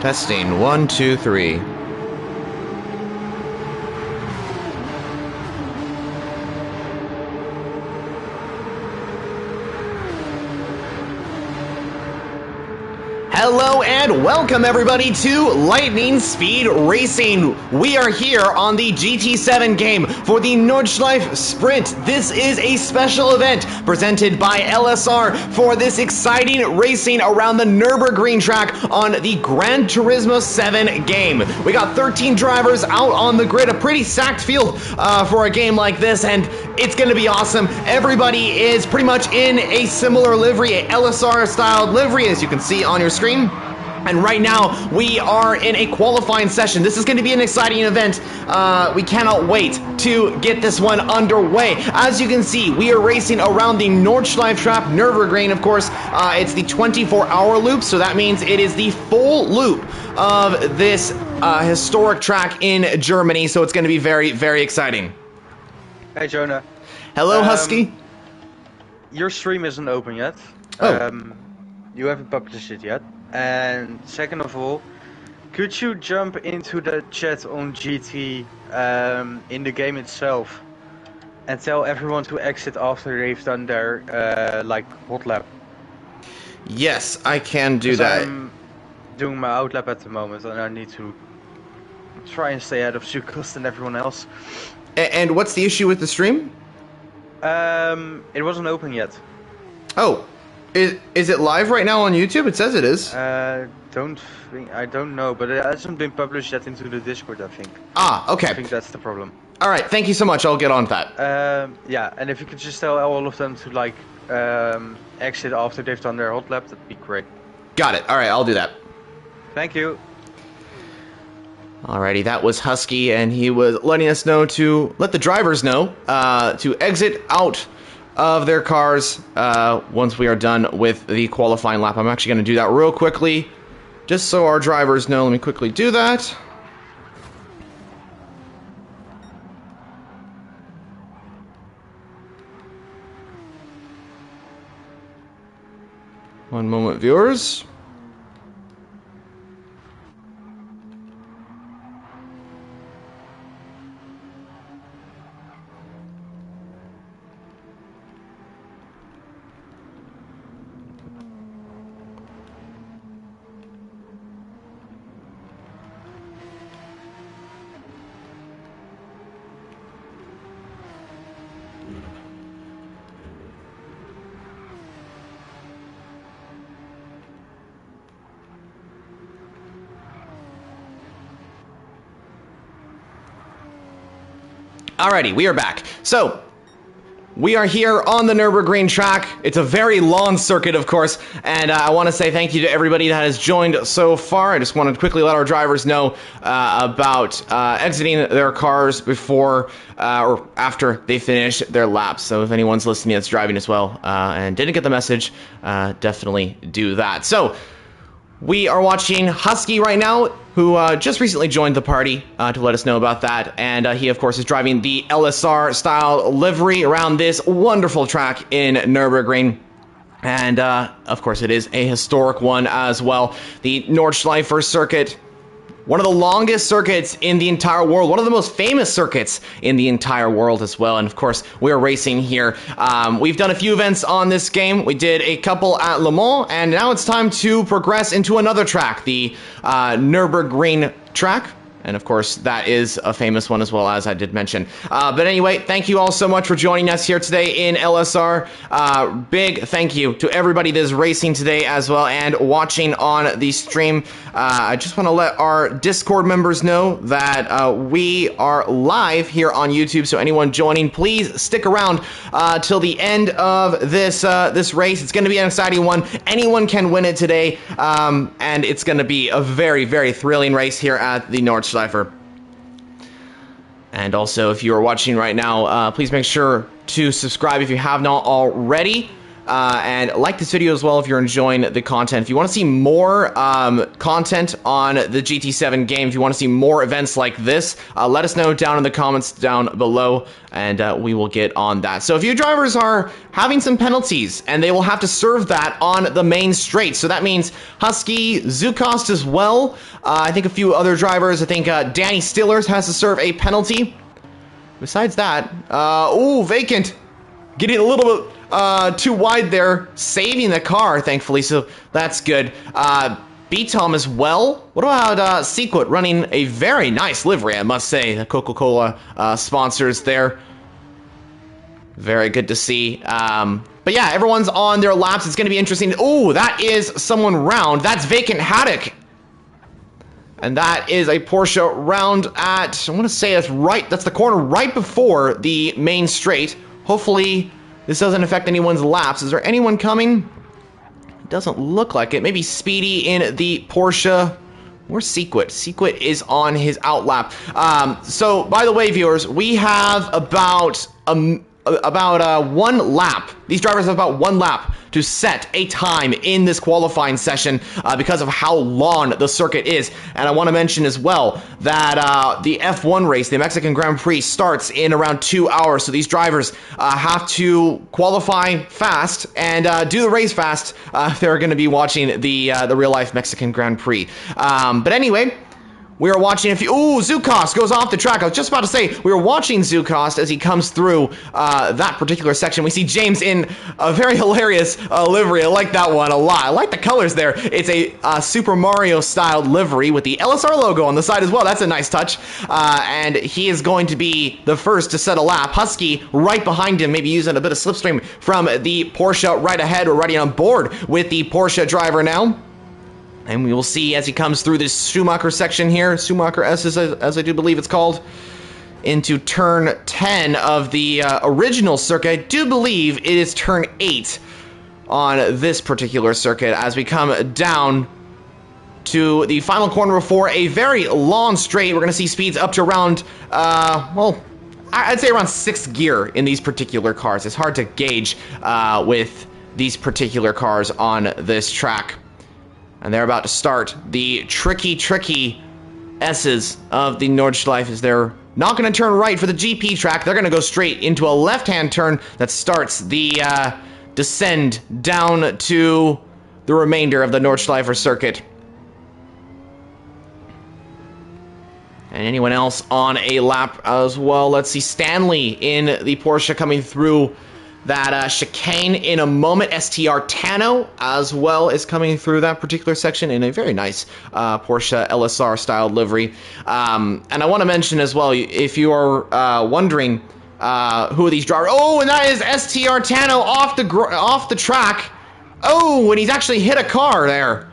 Testing, 1, 2, 3. Hello and welcome everybody to Lightning Speed Racing. We are here on the GT7 game for the Nordschlefife Sprint. This is a special event presented by LSR for this exciting racing around the Nürburgring track on the Gran Turismo 7 game. We got 13 drivers out on the grid, a pretty stacked field for a game like this, and it's going to be awesome. Everybody is pretty much in a similar livery, a LSR styled livery, as you can see on your screen. And right now, we are in a qualifying session. This is going to be an exciting event. We cannot wait to get this one underway. As you can see, we are racing around the Nordschleife track, Nürburgring, of course. It's the 24-hour loop, so that means it is the full loop of this historic track in Germany, so it's going to be very, very exciting. Hey, Jonah. Hello, Husky. Your stream isn't open yet. Oh. You haven't published it yet. And second of all, could you jump into the chat on GT in the game itself and tell everyone to exit after they've done their hot lap? Yes, I can do that. I'm doing my out lap at the moment, and I need to try and stay out of Zucco's and everyone else. And what's the issue with the stream? It wasn't open yet. Oh. Is it live right now on YouTube? It says it is. I don't know, but it hasn't been published yet into the Discord, I think. Ah, okay. I think that's the problem. Alright, thank you so much. I'll get on that. Yeah, and if you could just tell all of them to exit after they've done their hot lap, that'd be great. Got it. Alright, I'll do that. Thank you. Alrighty, that was Husky, and he was letting us know to let the drivers know to exit out of their cars once we are done with the qualifying lap. I'm actually going to do that real quickly, just so our drivers know. Let me quickly do that. One moment, viewers. Alrighty, we are back. So, we are here on the Nürburgring track. It's a very long circuit, of course, and I want to say thank you to everybody that has joined so far. I just want to quickly let our drivers know about exiting their cars before or after they finish their laps. So if anyone's listening that's driving as well and didn't get the message, definitely do that. So, we are watching Husky right now, who just recently joined the party to let us know about that. And he, of course, is driving the LSR-style livery around this wonderful track in Nürburgring. And, of course, it is a historic one as well. The Nordschleife circuit, one of the longest circuits in the entire world, one of the most famous circuits in the entire world as well. And of course, we're racing here. We've done a few events on this game. We did a couple at Le Mans, and now it's time to progress into another track, the Nürburgring track. And of course, that is a famous one as well, as I did mention. But anyway, thank you all so much for joining us here today in LSR. Big thank you to everybody that is racing today as well and watching on the stream. I just want to let our Discord members know that we are live here on YouTube. So anyone joining, please stick around till the end of this this race. It's going to be an exciting one. Anyone can win it today, and it's going to be a very, very thrilling race here at the Nordschleife. And also, if you are watching right now, please make sure to subscribe if you have not already. and like this video as well if you're enjoying the content. If you want to see more content on the GT7 game, if you want to see more events like this, let us know down in the comments down below, and we will get on that. So a few drivers are having some penalties, and they will have to serve that on the main straight. So that means Husky, Zukost as well. I think a few other drivers. I think Danny Stillers has to serve a penalty. Besides that, ooh, Vacant getting a little bit too wide there, saving the car, thankfully, so that's good. B-Tom as well. What about Sequit running a very nice livery, I must say. The Coca-Cola sponsors there. Very good to see. But yeah, everyone's on their laps. It's going to be interesting. Oh, that is someone round. That's Vacant Haddock. And that is a Porsche round at, I want to say that's the corner right before the main straight. Hopefully this doesn't affect anyone's laps. Is there anyone coming? It doesn't look like it. Maybe Speedy in the Porsche. Where's Sequit? Sequit is on his outlap. So, by the way, viewers, we have about 1 lap. These drivers have about 1 lap to set a time in this qualifying session because of how long the circuit is. And I want to mention as well that the F1 race, the Mexican Grand Prix, starts in around 2 hours. So these drivers have to qualify fast and do the race fast if they're going to be watching the real-life Mexican Grand Prix. But anyway, we are watching a few. Ooh, Zukost goes off the track. I was just about to say, we were watching Zukost as he comes through that particular section. We see James in a very hilarious livery. I like that one a lot. I like the colors there. It's a Super Mario-styled livery with the LSR logo on the side as well. That's a nice touch. And he is going to be the first to set a lap. Husky right behind him, maybe using a bit of slipstream from the Porsche right ahead. We're already on board with the Porsche driver now. And we will see as he comes through this Schumacher section here, Schumacher S, as I do believe it's called, into turn 10 of the original circuit. I do believe it is turn 8 on this particular circuit as we come down to the final corner before a very long straight. We're going to see speeds up to around, well, I'd say around 6th gear in these particular cars. It's hard to gauge with these particular cars on this track. And they're about to start the tricky S's of the Nordschleife as they're not going to turn right for the GP track. They're going to go straight into a left-hand turn that starts the descend down to the remainder of the Nordschleife circuit. And anyone else on a lap as well? Let's see, Stanley in the Porsche coming through that chicane in a moment. STR Tano as well is coming through that particular section in a very nice Porsche LSR styled livery. And I want to mention as well, if you are wondering who are these drivers. Oh, and that is STR Tano off the track. Oh, and he's actually hit a car there.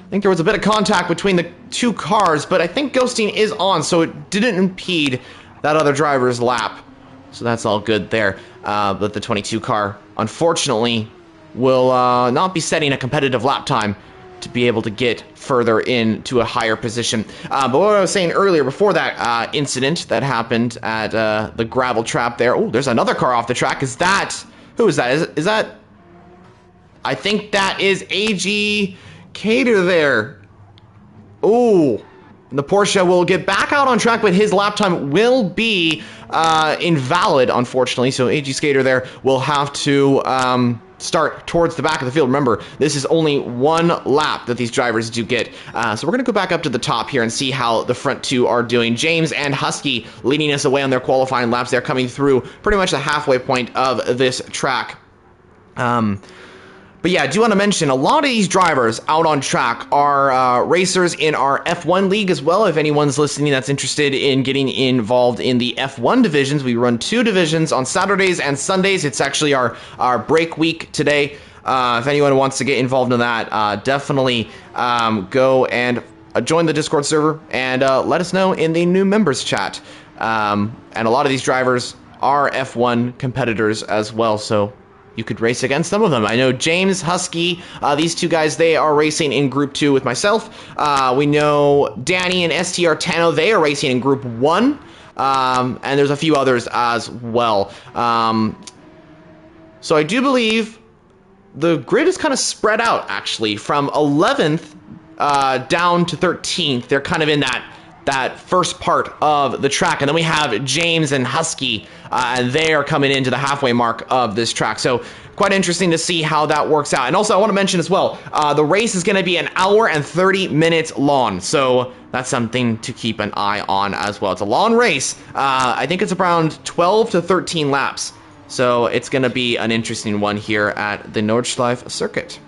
I think there was a bit of contact between the 2 cars, but I think ghosting is on, so it didn't impede that other driver's lap. So that's all good there. But the 22 car, unfortunately, will not be setting a competitive lap time to be able to get further into a higher position. But what I was saying earlier, before that incident that happened at the gravel trap there. Oh, there's another car off the track. Is that... Who is that? Is that... I think that is AG Cater there. Oh... The Porsche will get back out on track, but his lap time will be invalid, unfortunately. So AG Skater there will have to start towards the back of the field. Remember, this is only 1 lap that these drivers do get. So we're going to go back up to the top here and see how the front 2 are doing. James and Husky leading us away on their qualifying laps. They're coming through pretty much the halfway point of this track. But yeah, I do want to mention, a lot of these drivers out on track are racers in our F1 league as well. If anyone's listening that's interested in getting involved in the F1 divisions, we run 2 divisions on Saturdays and Sundays. It's actually our break week today. If anyone wants to get involved in that, definitely go and join the Discord server and let us know in the new members chat. And a lot of these drivers are F1 competitors as well, so you could race against some of them. I know James, Husky, these 2 guys, they are racing in Group 2 with myself. We know Danny and STR Tano, they are racing in Group 1. And there's a few others as well. So I do believe the grid is kind of spread out, actually, from 11th down to 13th. They're kind of in that first part of the track, and then we have James and Husky, and they are coming into the halfway mark of this track. So quite interesting to see how that works out. And also I want to mention as well, the race is going to be an hour and 30 minutes long, so that's something to keep an eye on as well. It's a long race. I think it's around 12 to 13 laps, so it's going to be an interesting one here at the Nordschleife circuit.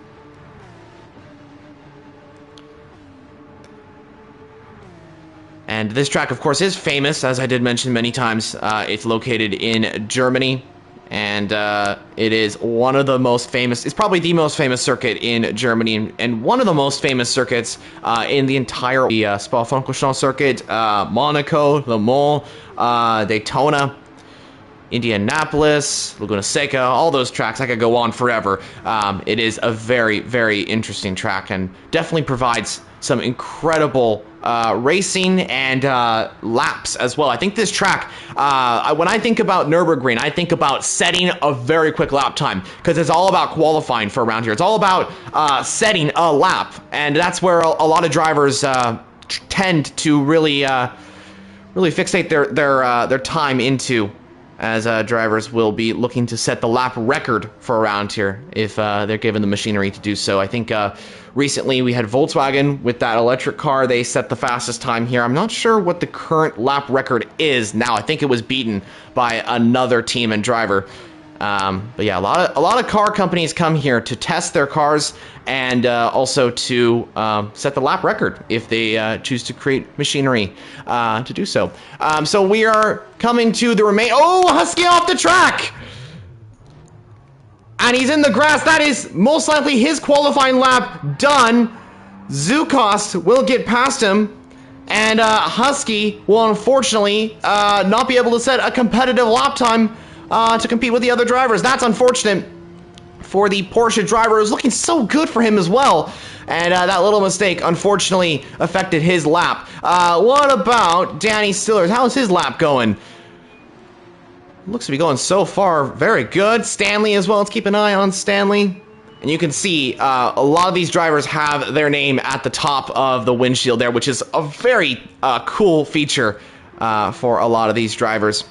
And this track, of course, is famous, as I did mention many times. It's located in Germany, and it is one of the most famous, it's probably the most famous circuit in Germany, and one of the most famous circuits in the entire Spa-Francorchamps circuit, Monaco, Le Mans, Daytona, Indianapolis, Laguna Seca, all those tracks. I could go on forever. It is a very, very interesting track, and definitely provides some incredible racing and laps as well. I think this track, when I think about Nürburgring, I think about setting a very quick lap time, because it's all about qualifying for around here. It's all about setting a lap, and that's where a lot of drivers tend to really fixate their time into, as drivers will be looking to set the lap record for around here if they're given the machinery to do so. I think recently we had Volkswagen with that electric car. They set the fastest time here. I'm not sure what the current lap record is now. I think it was beaten by another team and driver. But yeah, a lot of car companies come here to test their cars, and also to set the lap record if they choose to create machinery to do so. So we are coming to the oh, Husky off the track! And he's in the grass. That is most likely his qualifying lap done. Zukost will get past him, and Husky will unfortunately not be able to set a competitive lap time to compete with the other drivers. That's unfortunate for the Porsche driver. It was looking so good for him as well, and that little mistake unfortunately affected his lap. What about Danny Stillers? How's his lap going? Looks to be going so far very good. Stanley as well. Let's keep an eye on Stanley. And you can see a lot of these drivers have their name at the top of the windshield there, which is a very cool feature for a lot of these drivers.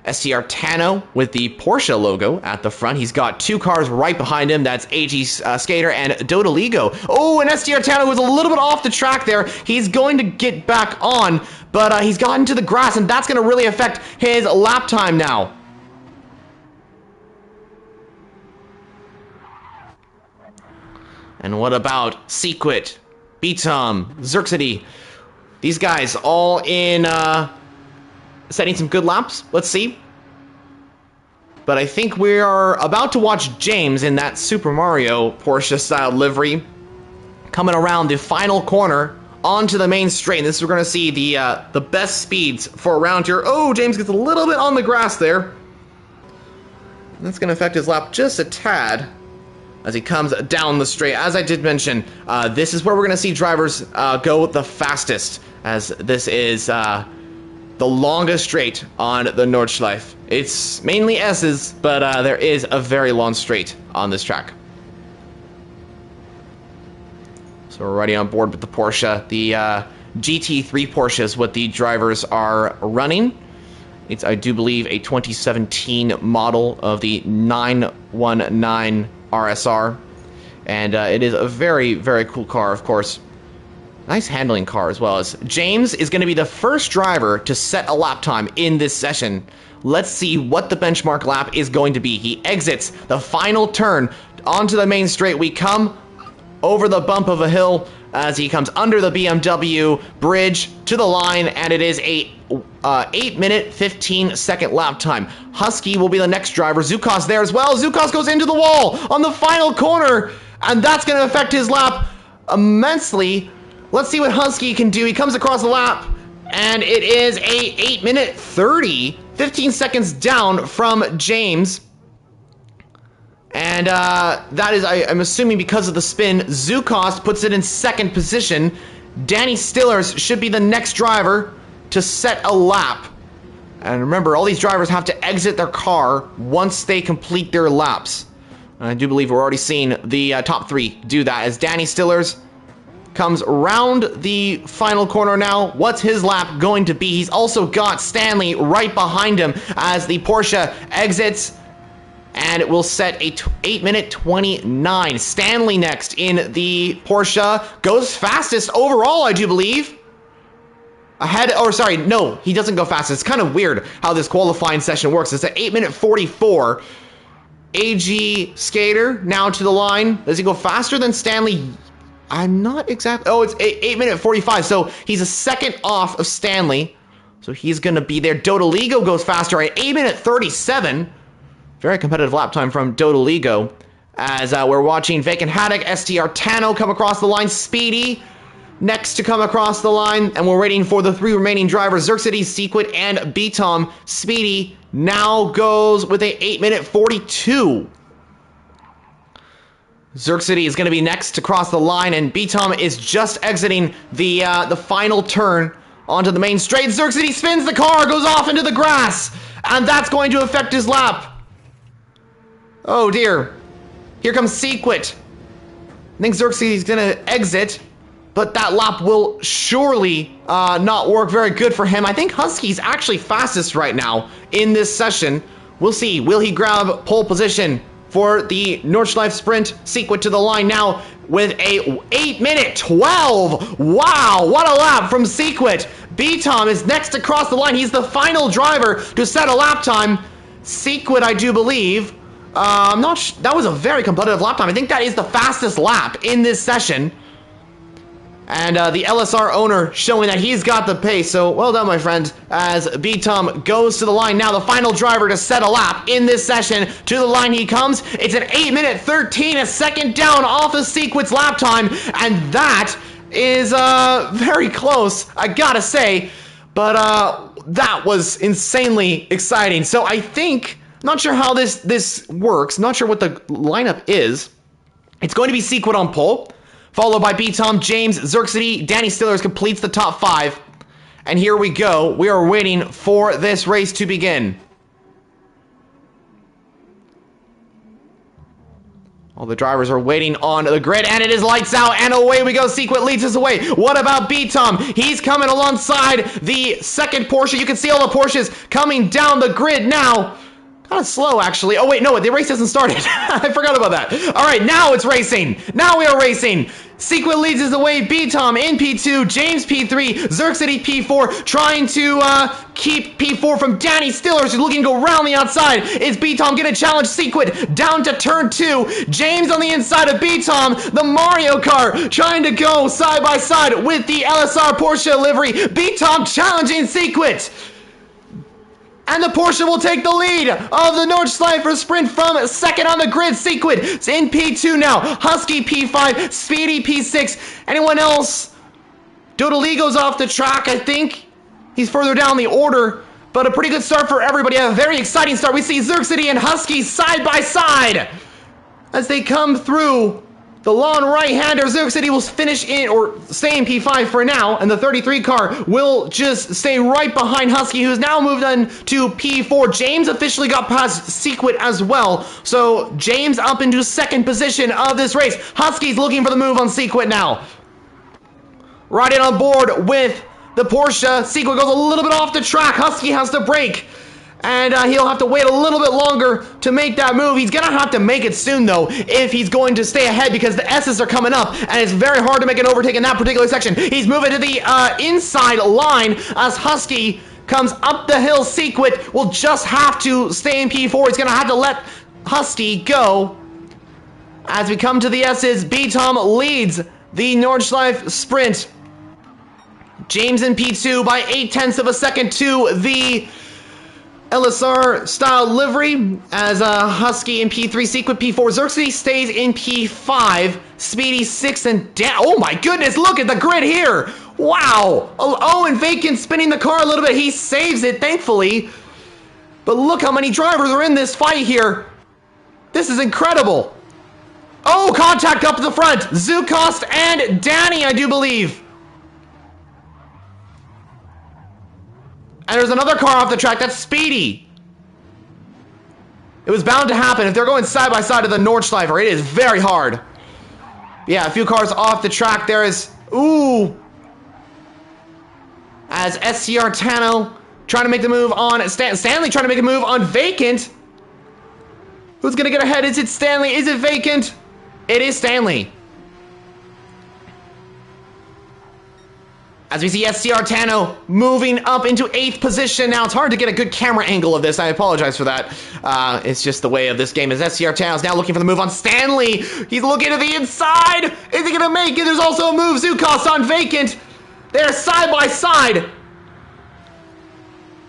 STR Tano with the Porsche logo at the front. He's got two cars right behind him. That's AG Skater and Dodaligo. Oh, and STR Tano was a little bit off the track there. He's going to get back on, but he's gotten to the grass, and that's going to really affect his lap time now. And what about Sequit, Beatom, Xerxity? These guys all in setting some good laps. Let's see. But I think we are about to watch James in that Super Mario Porsche-style livery coming around the final corner onto the main straight. And this we're going to see the best speeds for around here. Oh, James gets a little bit on the grass there. That's going to affect his lap just a tad as he comes down the straight. As I did mention, this is where we're going to see drivers go the fastest, as this is the longest straight on the Nordschleife. It's mainly S's, but there is a very long straight on this track. So we're already on board with the Porsche. The GT3 Porsche is what the drivers are running. It's, I do believe, a 2017 model of the 919 RSR, and it is a very, very cool car, of course. Nice handling car as well. As James is going to be the first driver to set a lap time in this session. Let's see what the benchmark lap is going to be. He exits the final turn onto the main straight. We come over the bump of a hill as he comes under the BMW bridge to the line, and it is a 8-minute, 15-second lap time. Husky will be the next driver. Zukost there as well. Zukost goes into the wall on the final corner, and that's going to affect his lap immensely. Let's see what Husky can do. He comes across the lap, and it is a 8-minute 30, 15 seconds down from James. And that is, I'm assuming, because of the spin. Zukost puts it in second position. Danny Stillers should be the next driver to set a lap. And remember, all these drivers have to exit their car once they complete their laps. I do believe we're already seeing the top 3 do that as Danny Stillers comes around the final corner now. What's his lap going to be? He's also got Stanley right behind him as the Porsche exits. And it will set a 8-minute 29. Stanley next in the Porsche. Goes fastest overall, I do believe. Ahead, or sorry, no, he doesn't go fast. It's kind of weird how this qualifying session works. It's at 8-minute 44. AG Skater now to the line. Does he go faster than Stanley? I'm not exactly. Oh, it's 8-minute 45. So he's a second off of Stanley. So he's going to be there. Dodoligo goes faster at 8-minute 37. Very competitive lap time from Dodoligo. As we're watching Vacant Haddock, STR Tano come across the line. Speedy next to come across the line. And we're waiting for the 3 remaining drivers. Zerxity, Sequit, and B-Tom. Speedy now goes with a 8-minute 42. Zerxity is going to be next to cross the line. And B-Tom is just exiting the final turn onto the main straight. Zerxity spins the car, goes off into the grass. And that's going to affect his lap. Oh dear. Here comes Sequit. I think Zerxity is going to exit, but that lap will surely not work very good for him. I think Husky's actually fastest right now in this session. We'll see. Will he grab pole position for the Nordschleife sprint? Sequit to the line now with a 8-minute 12. Wow, what a lap from Sequit. B-Tom is next to cross the line. He's the final driver to set a lap time. Sequit, I do believe. I'm not that was a very competitive lap time. I think that is the fastest lap in this session. And the LSR owner showing that he's got the pace. So well done, my friend, as B-Tom goes to the line. Now the final driver to set a lap in this session. To the line he comes. It's an 8-minute 13, a second down off of Sequit's lap time. And that is very close, I gotta say. But that was insanely exciting. So I think... Not sure how this works. Not sure what the lineup is. It's going to be Sequit on pole, followed by B-Tom, James, Zerxity, Danny Stillers completes the top 5. And here we go. We are waiting for this race to begin. All the drivers are waiting on the grid, and it is lights out, and away we go. Sequit leads us away. What about B-Tom? He's coming alongside the second Porsche. You can see all the Porsches coming down the grid now. Kind of slow, actually. Oh, wait, no, the race hasn't started. I forgot about that. All right, now it's racing. Now we are racing. Sequit leads us away. B-Tom in P2, James P3, Zerxity P4, trying to keep P4 from Danny Stillers, who's looking to go around the outside. Is B-Tom going to challenge Sequit down to turn 2? James on the inside of B-Tom, the Mario Kart, trying to go side by side with the LSR Porsche livery. B-Tom challenging Sequit. And the Porsche will take the lead of the Nordschleife sprint from second on the grid. Sequit is in P2 now. Husky P5, Speedy P6. Anyone else? Dodoligo's off the track, I think. He's further down the order, but a pretty good start for everybody. A very exciting start. We see Zerxity and Husky side by side as they come through. The long right-hander, Zerxity will finish in, or stay in P5 for now, and the 33 car will just stay right behind Husky, who's now moved on to P4. James officially got past Sequit as well, so James up into second position of this race. Husky's looking for the move on Sequit now. Riding on board with the Porsche. Sequit goes a little bit off the track. Husky has to brake. And he'll have to wait a little bit longer to make that move. He's going to have to make it soon, though, if he's going to stay ahead, because the S's are coming up, and it's very hard to make an overtake in that particular section. He's moving to the inside line as Husky comes up the hill. Sequit will just have to stay in P4. He's going to have to let Husky go. As we come to the S's, B-Tom leads the Nordschleife sprint. James in P2 by 0.8 of a second to the LSR style livery, as Husky in P3, Sequit P4, Zerxity stays in P5, Speedy 6, and oh my goodness, look at the grid here! Wow! Oh, and Vacant spinning the car a little bit. He saves it, thankfully. But look how many drivers are in this fight here. This is incredible. Oh, contact up the front. Zukost and Danny, I do believe. And there's another car off the track. That's Speedy. It was bound to happen. If they're going side by side to the Nordschleife, it is very hard. Yeah, a few cars off the track. There is... Ooh. As SCR Tano trying to make the move on... Stanley trying to make a move on Vacant. Who's going to get ahead? Is it Stanley? Is it Vacant? It is Stanley. As we see SCR Tano moving up into 8th position now. It's hard to get a good camera angle of this. I apologize for that. It's just the way of this game. As SCR Tano is now looking for the move on Stanley. He's looking to the inside. Is he going to make it? There's also a move. Zuko's on Vacant. They're side by side.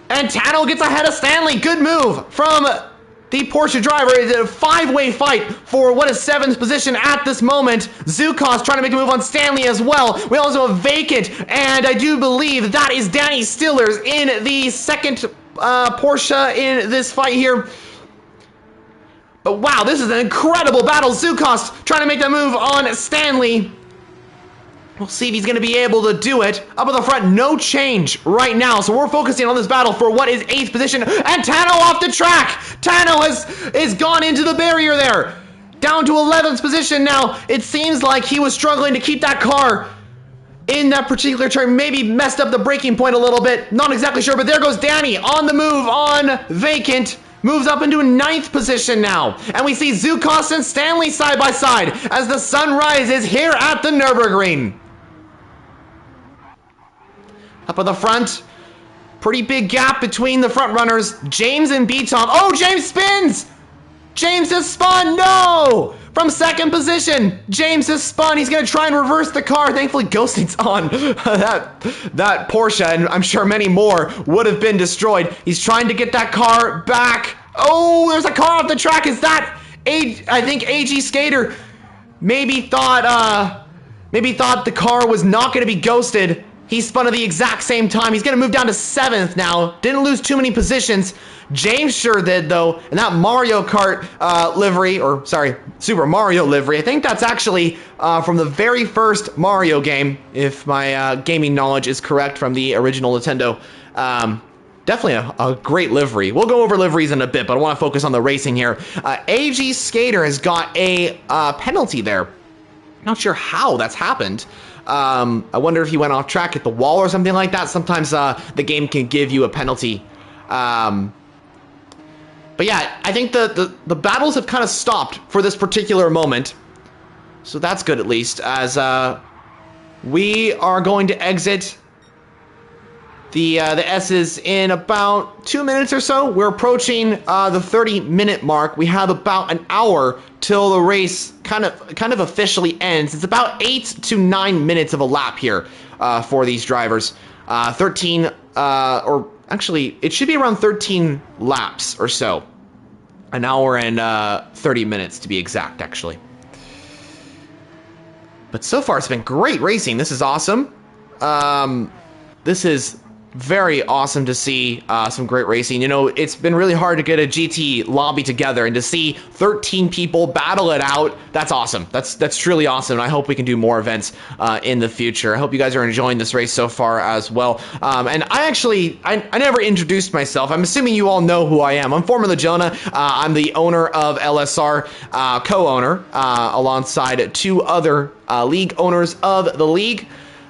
And Tano gets ahead of Stanley. Good move from the Porsche driver. It's a 5-way fight for what is 7th position at this moment. Zuko's trying to make a move on Stanley as well. We also have Vacant, and I do believe that is Danny Stillers in the 2nd Porsche in this fight here. But wow, this is an incredible battle. Zuko's trying to make the move on Stanley. We'll see if he's going to be able to do it. Up at the front, no change right now. So we're focusing on this battle for what is 8th position. And Tano off the track. Tano has gone into the barrier there. Down to 11th position now. It seems like he was struggling to keep that car in that particular turn. Maybe messed up the braking point a little bit. Not exactly sure, but there goes Danny on the move on Vacant. Moves up into 9th position now. And we see Zuko's and Stanley side by side as the sun rises here at the Nürburgring. Up at the front, pretty big gap between the front runners. James and B-Tom. Oh, James spins! James has spun, no! From 2nd position, James has spun. He's gonna try and reverse the car. Thankfully, Ghosting's on. that Porsche, and I'm sure many more, would have been destroyed. He's trying to get that car back. Oh, there's a car off the track. Is that, I think AG Skater maybe thought the car was not gonna be ghosted. He spun at the exact same time. He's going to move down to 7th now. Didn't lose too many positions. James sure did, though. And that Mario Kart livery, or sorry, Super Mario livery, I think that's actually from the very first Mario game, if my gaming knowledge is correct from the original Nintendo. Definitely a great livery. We'll go over liveries in a bit, but I want to focus on the racing here. AG Skater has got a penalty there. Not sure how that's happened. I wonder if he went off track at the wall or something like that. Sometimes the game can give you a penalty. But yeah, I think the battles have kind of stopped for this particular moment. So that's good at least, as we are going to exit the S's in about 2 minutes or so. We're approaching the 30-minute mark. We have about an hour till the race kind of officially ends. It's about 8 to 9 minutes of a lap here for these drivers. 13, or actually, it should be around 13 laps or so. An hour and 30 minutes to be exact, actually. But so far, it's been great racing. This is awesome. This is very awesome to see some great racing. You know, it's been really hard to get a GT lobby together, and to see 13 people battle it out, that's awesome. That's truly awesome, and I hope we can do more events in the future. I hope you guys are enjoying this race so far as well. And I never introduced myself. I'm assuming you all know who I am. I'm Formula Jonah. I'm the owner of LSR, co-owner, alongside 2 other league owners of the league.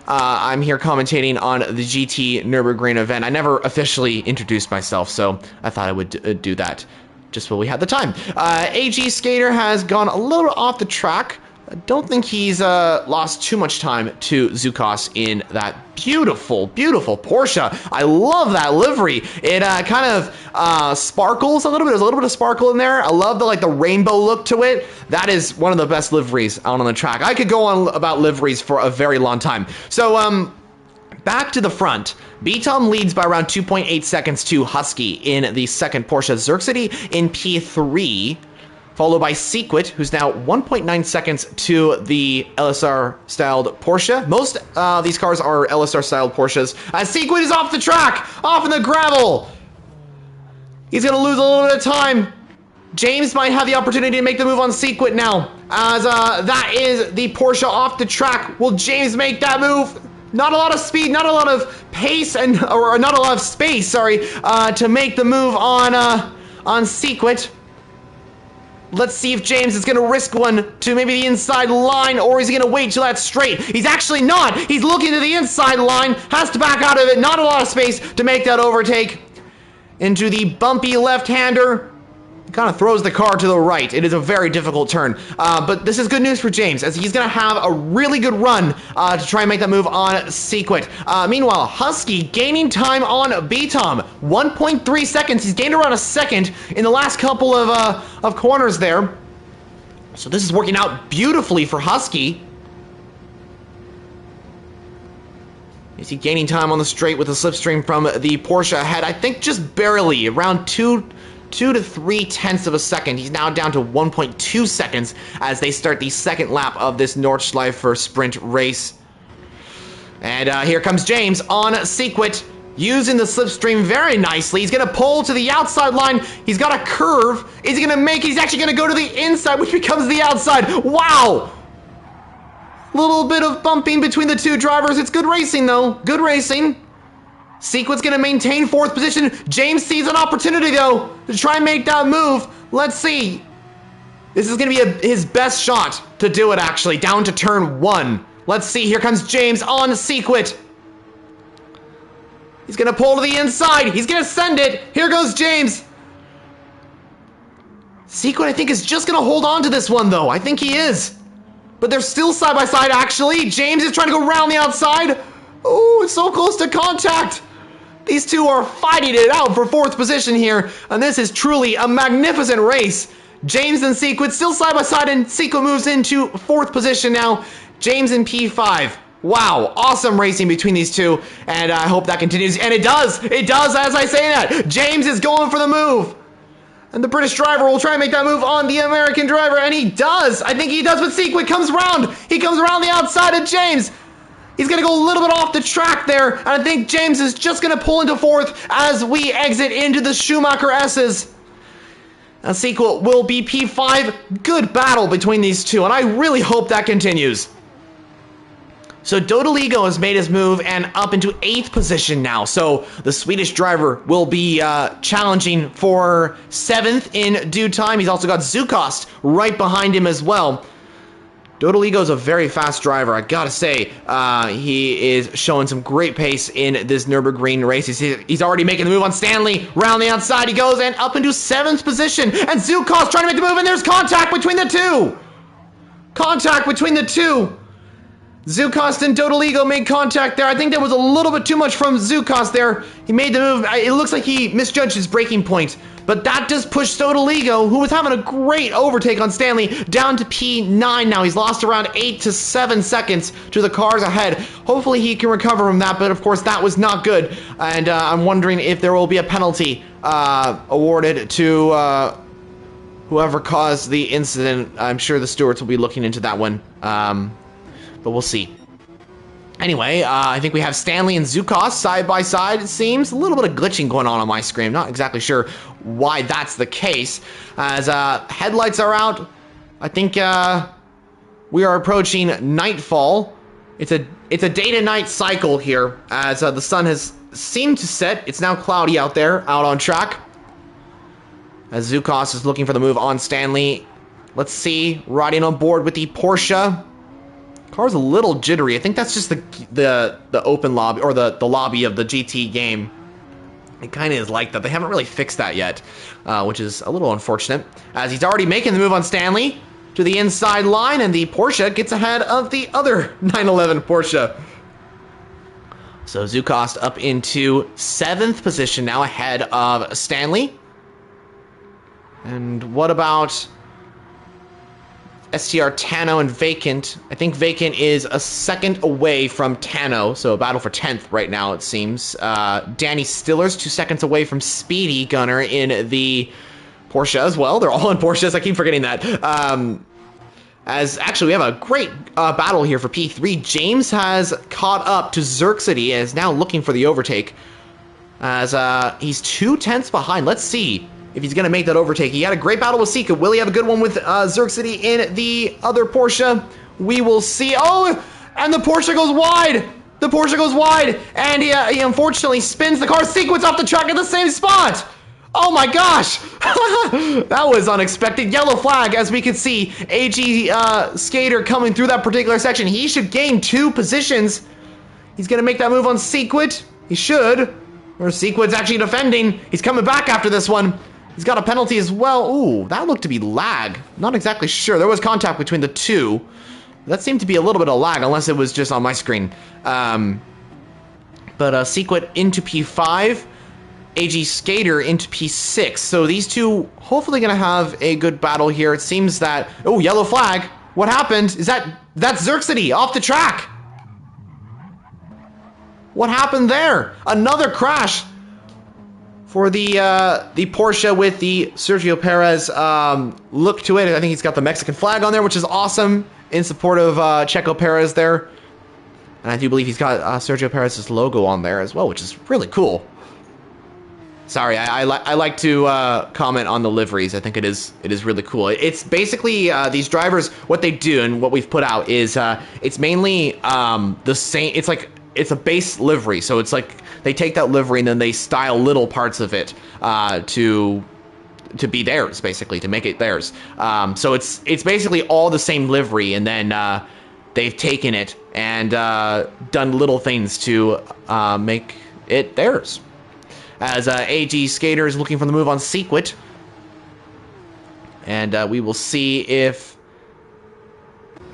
I'm here commentating on the GT Nürburgring event. I never officially introduced myself, so I thought I would do that just while we had the time. AG Skater has gone a little off the track. I don't think he's lost too much time to Zuko's in that beautiful, beautiful Porsche. I love that livery. It kind of sparkles a little bit. There's a little bit of sparkle in there. I love the rainbow look to it. That is one of the best liveries out on the track. I could go on about liveries for a very long time. So, back to the front. B-Tom leads by around 2.8 seconds to Husky in the 2nd Porsche Xerxity in P3. Followed by Sequit, who's now 1.9 seconds to the LSR-styled Porsche. Most of these cars are LSR-styled Porsches. As Sequit is off the track, off in the gravel. He's going to lose a little bit of time. James might have the opportunity to make the move on Sequit now, as that is the Porsche off the track. Will James make that move? Not a lot of speed, not a lot of pace, or not a lot of space, sorry, to make the move on Sequit. Let's see if James is going to risk one to maybe the inside line, or is he going to wait till that's straight? He's actually not. He's looking to the inside line, has to back out of it. Not a lot of space to make that overtake. Into the bumpy left-hander. Kind of throws the car to the right. It is a very difficult turn. But this is good news for James, as he's going to have a really good run to try and make that move on Sequit. Meanwhile, Husky gaining time on B-Tom. 1.3 seconds. He's gained around a second in the last couple of corners there. So this is working out beautifully for Husky. Is he gaining time on the straight with a slipstream from the Porsche ahead? I think just barely, around 2 to 3/10 of a second. He's now down to 1.2 seconds as they start the second lap of this Nordschleife sprint race. And here comes James on Sequit, using the slipstream very nicely. He's going to pull to the outside line. He's got a curve. Is he going to make it? He's actually going to go to the inside, which becomes the outside. Wow! Little bit of bumping between the two drivers. It's good racing, though. Good racing. Sequit's going to maintain 4th position. James sees an opportunity, though, to try and make that move. Let's see. This is going to be his best shot to do it, actually, down to turn 1. Let's see. Here comes James on Sequit. He's going to pull to the inside. He's going to send it. Here goes James. Sequit, I think, is just going to hold on to this one, though. I think he is. But they're still side by side, actually. James is trying to go around the outside. Oh, it's so close to contact. These two are fighting it out for 4th position here, and this is truly a magnificent race. James and Sequit still side by side, and Sequit moves into 4th position now. James in P5. Wow, awesome racing between these two, and I hope that continues. And it does. It does, as I say that. James is going for the move. And the British driver will try and make that move on the American driver, and he does. I think he does, but Sequit comes around. He comes around the outside of James. He's going to go a little bit off the track there, and I think James is just going to pull into 4th as we exit into the Schumacher S's. And Sequit will be P5. Good battle between these two, and I really hope that continues. So Dodaligo has made his move and up into 8th position now. So the Swedish driver will be challenging for 7th in due time. He's also got Zukost right behind him as well. Dodaligo is a very fast driver, I gotta say. He is showing some great pace in this Nürburgring race. He's already making the move on Stanley. Round the outside he goes and up into 7th position. And Zukost trying to make the move, and there's contact between the two. Contact between the two. Zukost and Dodaligo made contact there. I think that was a little bit too much from Zukost there. He made the move. It looks like he misjudged his braking point. But that does push Dodaligo, who was having a great overtake on Stanley, down to P9 now. He's lost around 8 to 7 seconds to the cars ahead. Hopefully he can recover from that, but of course that was not good. And I'm wondering if there will be a penalty awarded to whoever caused the incident. I'm sure the stewards will be looking into that one. But we'll see. Anyway, I think we have Stanley and Zukost side by side, it seems. A little bit of glitching going on my screen. Not exactly sure why that's the case. As headlights are out, I think we are approaching nightfall. It's a day to night cycle here, as the sun has seemed to set. It's now cloudy out there, out on track. As Zukost is looking for the move on Stanley. Let's see, riding on board with the Porsche. Car's a little jittery. I think that's just the open lobby, or the lobby of the GT game. It kind of is like that. They haven't really fixed that yet, which is a little unfortunate. As he's already making the move on Stanley to the inside line, and the Porsche gets ahead of the other 911 Porsche. So Zukost up into 7th position now, ahead of Stanley. And what about STR, Tano, and Vacant? I think Vacant is a second away from Tano, so a battle for 10th right now, it seems. Danny Stiller's 2 seconds away from Speedy Gunner in the Porsche as well. They're all in Porsches, I keep forgetting that. As actually, we have a great battle here for P3. James has caught up to Xerxity and is now looking for the overtake, as he's 2/10 behind. Let's see if he's going to make that overtake. He had a great battle with Sika. Will he have a good one with Xerxity in the other Porsche? We will see. Oh, and the Porsche goes wide. The Porsche goes wide, and he unfortunately spins the car. Sequence off the track at the same spot. Oh my gosh! That was unexpected. Yellow flag, as we can see. AG Skater coming through that particular section. He should gain 2 positions. He's gonna make that move on Sequid. He should. Or Sequid's actually defending. He's coming back after this one. He's got a penalty as well. Ooh, that looked to be lag. Not exactly sure. There was contact between the two. That seemed to be a little bit of lag, unless it was just on my screen. But Sequid into P5. AG Skater into P6. So these two hopefully gonna have a good battle here. It seems that... Oh, yellow flag. What happened? Is that's Xerxity off the track. What happened there? Another crash for the Porsche with the Sergio Perez look to it. I think he's got the Mexican flag on there, which is awesome in support of Checo Perez there. And I do believe he's got Sergio Perez's logo on there as well, which is really cool. Sorry, I like to comment on the liveries. I think it is really cool. It's basically these drivers, what they do and what we've put out is it's mainly the same. It's a base livery, so it's like they take that livery and then they style little parts of it to be theirs, basically, to make it theirs. So it's basically all the same livery, and then they've taken it and done little things to make it theirs. As AG Skater is looking for the move on Sequid. And we will see if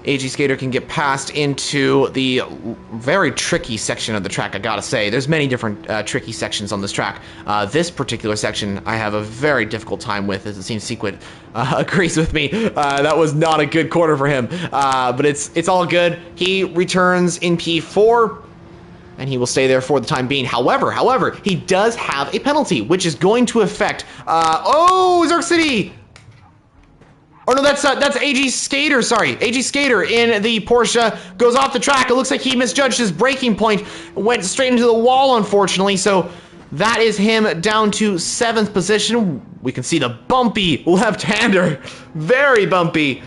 AG Skater can get past into the very tricky section of the track, I gotta say. There's many different tricky sections on this track. This particular section I have a very difficult time with, as it seems Sequid agrees with me. That was not a good quarter for him. But it's all good. He returns in P4. And he will stay there for the time being. However, he does have a penalty, which is going to affect... oh, Xerxity! Oh, no, that's AG Skater, sorry. AG Skater in the Porsche goes off the track. It looks like he misjudged his braking point. Went straight into the wall, unfortunately. So that is him down to 7th position. We can see the bumpy left-hander. Very bumpy.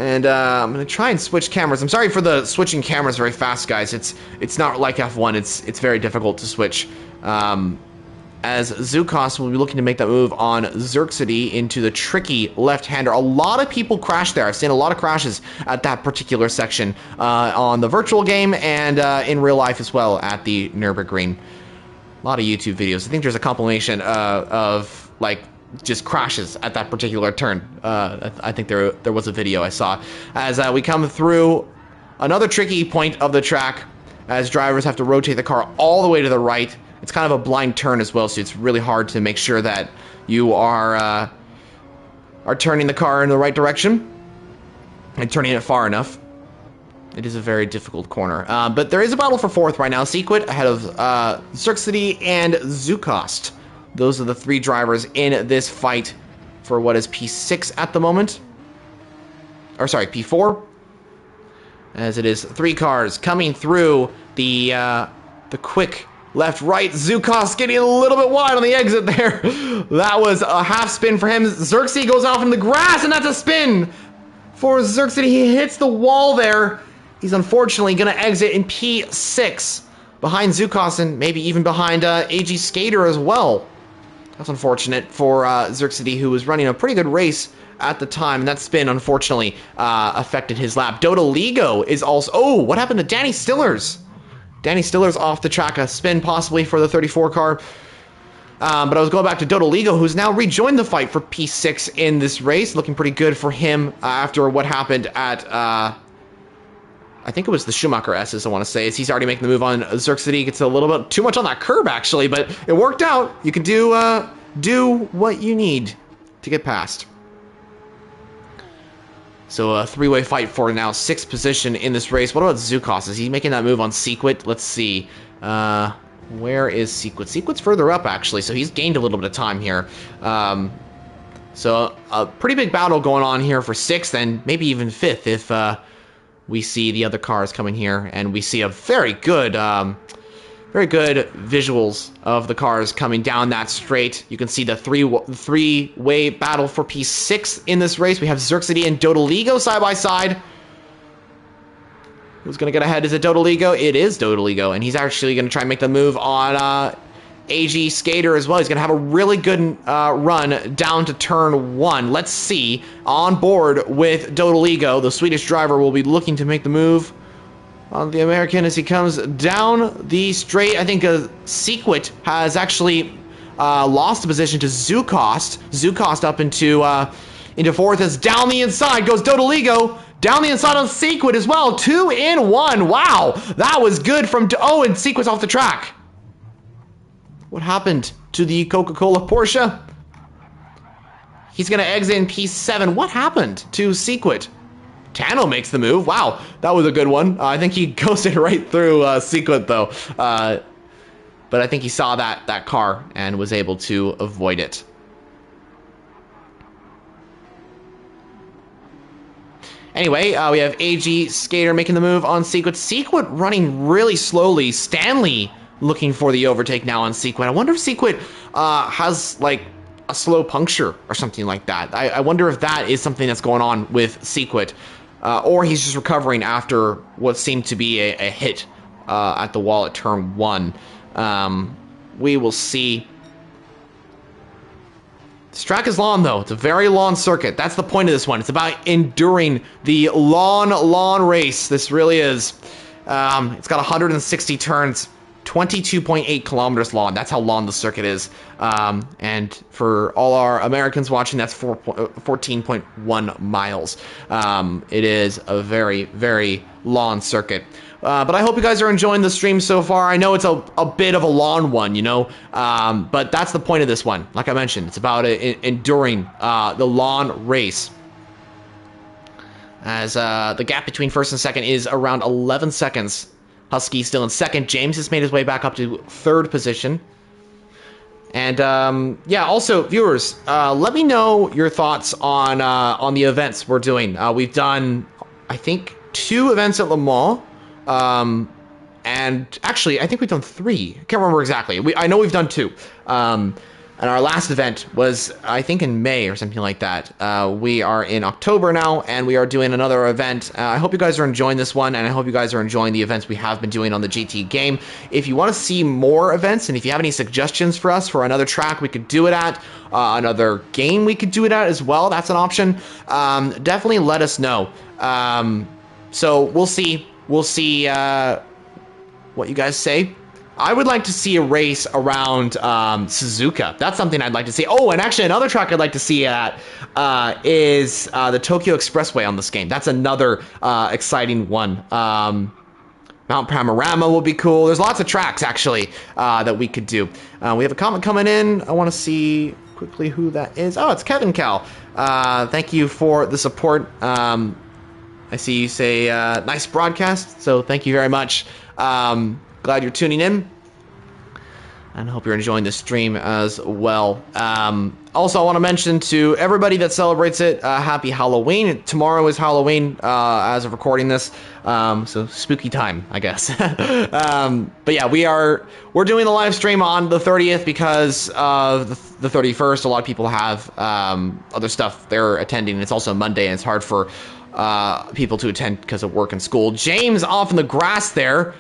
And I'm gonna try and switch cameras. I'm sorry for the switching cameras very fast, guys. It's not like F1. It's very difficult to switch. As Zukos will be looking to make that move on Xerxity into the tricky left-hander. A lot of people crash there. I've seen a lot of crashes at that particular section on the virtual game and in real life as well at the Nürburgring. A lot of YouTube videos. I think there's a compilation of like just crashes at that particular turn. I think there was a video I saw. As we come through another tricky point of the track, as drivers have to rotate the car all the way to the right. It's kind of a blind turn as well, so it's really hard to make sure that you are turning the car in the right direction and turning it far enough. It is a very difficult corner. But there is a battle for 4th right now. Sequid ahead of Xerxity and Zukost. Those are the 3 drivers in this fight for what is P6 at the moment. Or sorry, P4. As it is 3 cars coming through the quick left-right. Zukos getting a little bit wide on the exit there. That was a half spin for him. Xerxity goes off in the grass, and that's a spin for Xerxity. He hits the wall there. He's unfortunately going to exit in P6 behind Zukos and maybe even behind AG Skater as well. That's unfortunate for Xerxity, who was running a pretty good race at the time, and that spin, unfortunately, affected his lap. Dodoligo is also... Oh, what happened to Danny Stillers? Danny Stillers off the track, a spin possibly for the 34 car. But I was going back to Dodoligo, who's now rejoined the fight for P6 in this race. Looking pretty good for him after what happened at... I think it was the Schumacher S's, I want to say, as he's already making the move on Xerxity. Gets a little bit too much on that curb, actually, but it worked out. You can do what you need to get past. So a 3-way fight for now 6th position in this race. What about Zukos? Is he making that move on Sequid? Let's see. Where is Sequid? Sequid's further up, actually, so he's gained a little bit of time here. So a pretty big battle going on here for 6th and maybe even 5th if... we see the other cars coming here, and we see a very good visuals of the cars coming down that straight. You can see the three-way battle for P6 in this race. We have Xerxity and Dodoligo side by side. Who's going to get ahead? Is it Dodoligo? It is Dodoligo, and he's actually going to try and make the move on AG Skater as well. He's going to have a really good run down to turn 1. Let's see. On board with Dodoligo, the Swedish driver will be looking to make the move on the American as he comes down the straight. I think Sequit has actually lost the position to Zukost. Zukost up into 4th as down the inside goes Dodoligo. Down the inside on Sequit as well. 2 in 1. Wow, that was good from... Oh, and Sequit's off the track. What happened to the Coca-Cola Porsche? He's going to exit in P7. What happened to Sequit? Tano makes the move. Wow, that was a good one. I think he ghosted right through Sequit, though. But I think he saw that car and was able to avoid it. Anyway, we have AG Skater making the move on Sequit. Sequit running really slowly. Stanley looking for the overtake now on Sequit. I wonder if Sequit has, like, a slow puncture or something like that. I wonder if that is something that's going on with Sequit. Or he's just recovering after what seemed to be a hit at the wall at turn 1. We will see. This track is long, though. It's a very long circuit. That's the point of this one. It's about enduring the long race. This really is. It's got 160 turns, 22.8 kilometers long. That's how long the circuit is. And for all our Americans watching, that's 14.1 miles. It is a very, very long circuit. But I hope you guys are enjoying the stream so far. I know it's a bit of a long one, you know, but that's the point of this one. Like I mentioned, it's about enduring the long race. As the gap between first and second is around 11 seconds. Husky still in second. James has made his way back up to 3rd position. And yeah, also viewers, let me know your thoughts on the events we're doing. We've done, I think, 2 events at Le Mans. And actually, I think we've done 3. I can't remember exactly. I know we've done 2. And our last event was, I think, in May or something like that. We are in October now, and we are doing another event. I hope you guys are enjoying this one, and I hope you guys are enjoying the events we have been doing on the GT game. If you want to see more events, and if you have any suggestions for us for another track we could do it at, another game we could do it at as well, that's an option, definitely let us know. So we'll see. We'll see what you guys say. I would like to see a race around Suzuka. That's something I'd like to see. Oh, and actually another track I'd like to see at is the Tokyo Expressway on this game. That's another exciting one. Mount Panorama will be cool. There's lots of tracks, actually, that we could do. We have a comment coming in. I want to see quickly who that is. Oh, it's Kevin Cal. Thank you for the support. I see you say, nice broadcast, so thank you very much. Glad you're tuning in, and I hope you're enjoying the stream as well. Also, I want to mention to everybody that celebrates it, happy Halloween. Tomorrow is Halloween as of recording this, so spooky time, I guess. But yeah, we're doing the live stream on the 30th because of the 31st. A lot of people have other stuff they're attending. It's also Monday, and it's hard for people to attend because of work and school. James off in the grass there.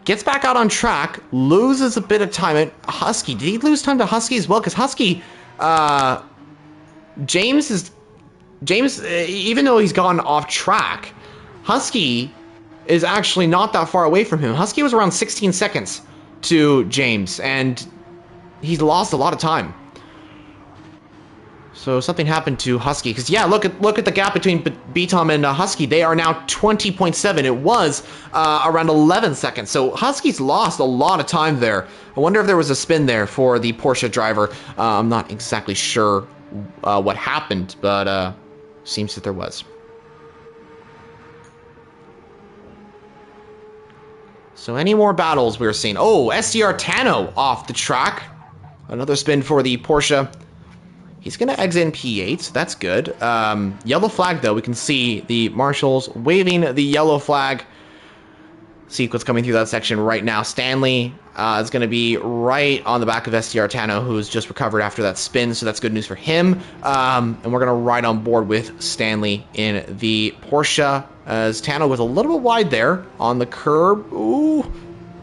Gets back out on track, loses a bit of time. Husky, did he lose time to Husky as well? Because Husky, James, even though he's gone off track, Husky is actually not that far away from him. Husky was around 16 seconds to James, and he's lost a lot of time. So something happened to Husky, because yeah, look at the gap between Beatom and Husky. They are now 20.7. It was around 11 seconds. So Husky's lost a lot of time there. I wonder if there was a spin there for the Porsche driver. I'm not exactly sure what happened, but seems that there was. So any more battles we're seeing? Oh, SCR Tano off the track. Another spin for the Porsche. He's going to exit in P8, so that's good. Yellow flag, though. We can see the marshals waving the yellow flag. See what's coming through that section right now. Stanley is going to be right on the back of STR Tano, who's just recovered after that spin, so that's good news for him. And we're going to ride on board with Stanley in the Porsche, as Tano was a little bit wide there on the curb. Ooh,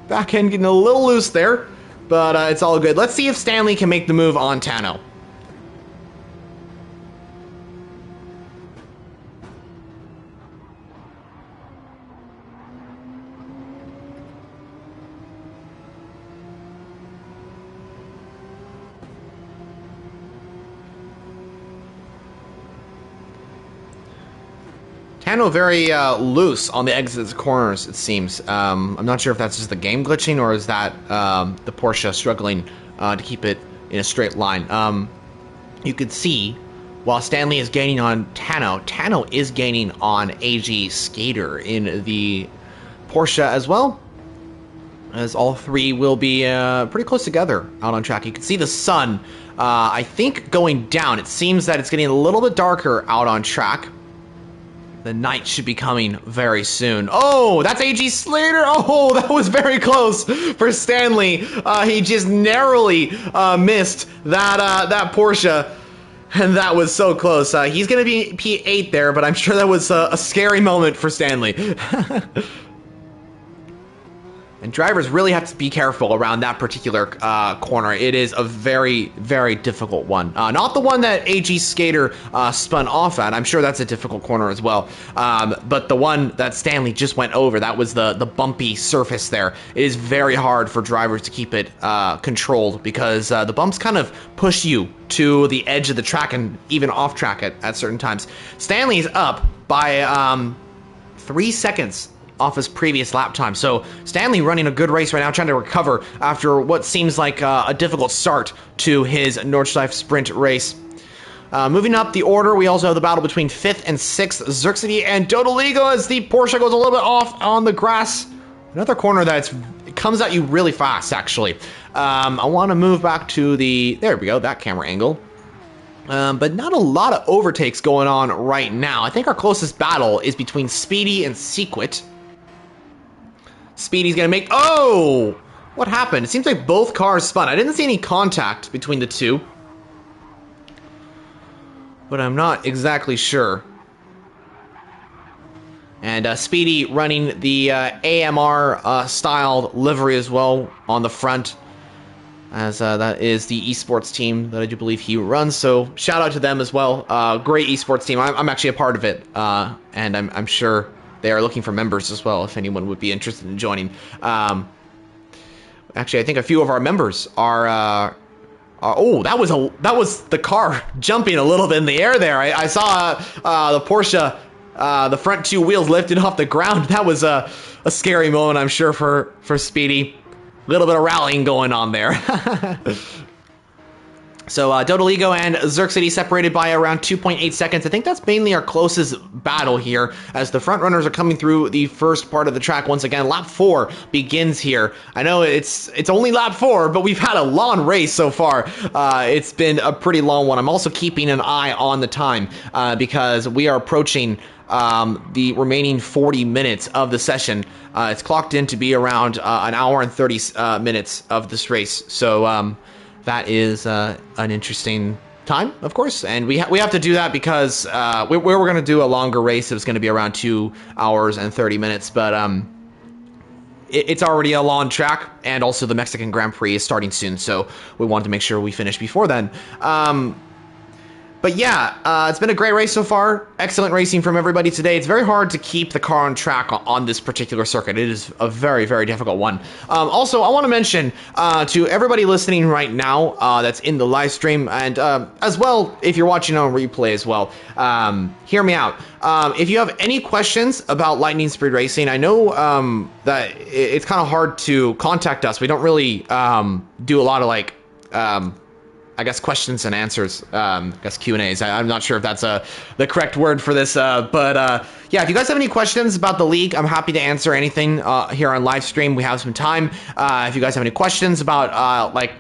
back end getting a little loose there. but it's all good. Let's see if Stanley can make the move on Tano. Tano very loose on the exits corners, it seems. I'm not sure if that's just the game glitching or is that the Porsche struggling to keep it in a straight line. You could see while Stanley is gaining on Tano, Tano is gaining on AG Skater in the Porsche as well, as all three will be pretty close together out on track. You can see the sun, I think, going down. It seems that it's getting a little bit darker out on track. The night should be coming very soon. Oh, that's AG Slater. Oh, that was very close for Stanley. He just narrowly missed that Porsche, and that was so close. He's going to be P8 there, but I'm sure that was a scary moment for Stanley. And drivers really have to be careful around that particular corner. It is a very, very difficult one. Not the one that AG Skater spun off at. I'm sure that's a difficult corner as well. But the one that Stanley just went over, that was the bumpy surface there. It is very hard for drivers to keep it controlled because the bumps kind of push you to the edge of the track and even off track at certain times. Stanley is up by 3 seconds off his previous lap time. So Stanley running a good race right now, trying to recover after what seems like a difficult start to his Nordschlefife sprint race. Moving up the order, we also have the battle between 5th and 6th, Zerxity and Dodoligo as the Porsche goes a little bit off on the grass. Another corner that comes at you really fast, actually. I want to move back to there we go, that camera angle. But not a lot of overtakes going on right now. I think our closest battle is between Speedy and Sequit. Speedy's gonna make... Oh! What happened? It seems like both cars spun. I didn't see any contact between the two, but I'm not exactly sure. And Speedy running the AMR styled livery as well on the front, as that is the esports team that I do believe he runs. So shout out to them as well. Great esports team. I'm actually a part of it, and I'm sure they are looking for members as well, if anyone would be interested in joining. Actually, I think a few of our members are... oh, that was the car jumping a little bit in the air there. I saw the Porsche, the front two wheels lifted off the ground. That was a scary moment, I'm sure, for Speedy. A little bit of rallying going on there. So Dodoligo and Zerxity separated by around 2.8 seconds. I think that's mainly our closest battle here, as the front runners are coming through the first part of the track once again. Lap 4 begins here. I know it's only lap 4, but we've had a long race so far. It's been a pretty long one. I'm also keeping an eye on the time because we are approaching the remaining 40 minutes of the session. It's clocked in to be around an hour and 30 minutes of this race. So that is an interesting time, of course, and we have to do that because we were going to do a longer race. It was going to be around 2 hours and 30 minutes, but it's already a long track, and also the Mexican Grand Prix is starting soon, so we wanted to make sure we finish before then. But yeah, it's been a great race so far. Excellent racing from everybody today. It's very hard to keep the car on track on this particular circuit. It is a very, very difficult one. Also, I want to mention to everybody listening right now that's in the live stream, and as well, if you're watching on replay as well, hear me out. If you have any questions about Lightning Speed Racing, I know that it's kind of hard to contact us. We don't really do a lot of like... I guess questions and answers, I guess Q&As. I'm not sure if that's the correct word for this, but yeah, if you guys have any questions about the league, I'm happy to answer anything here on live stream. We have some time. If you guys have any questions about like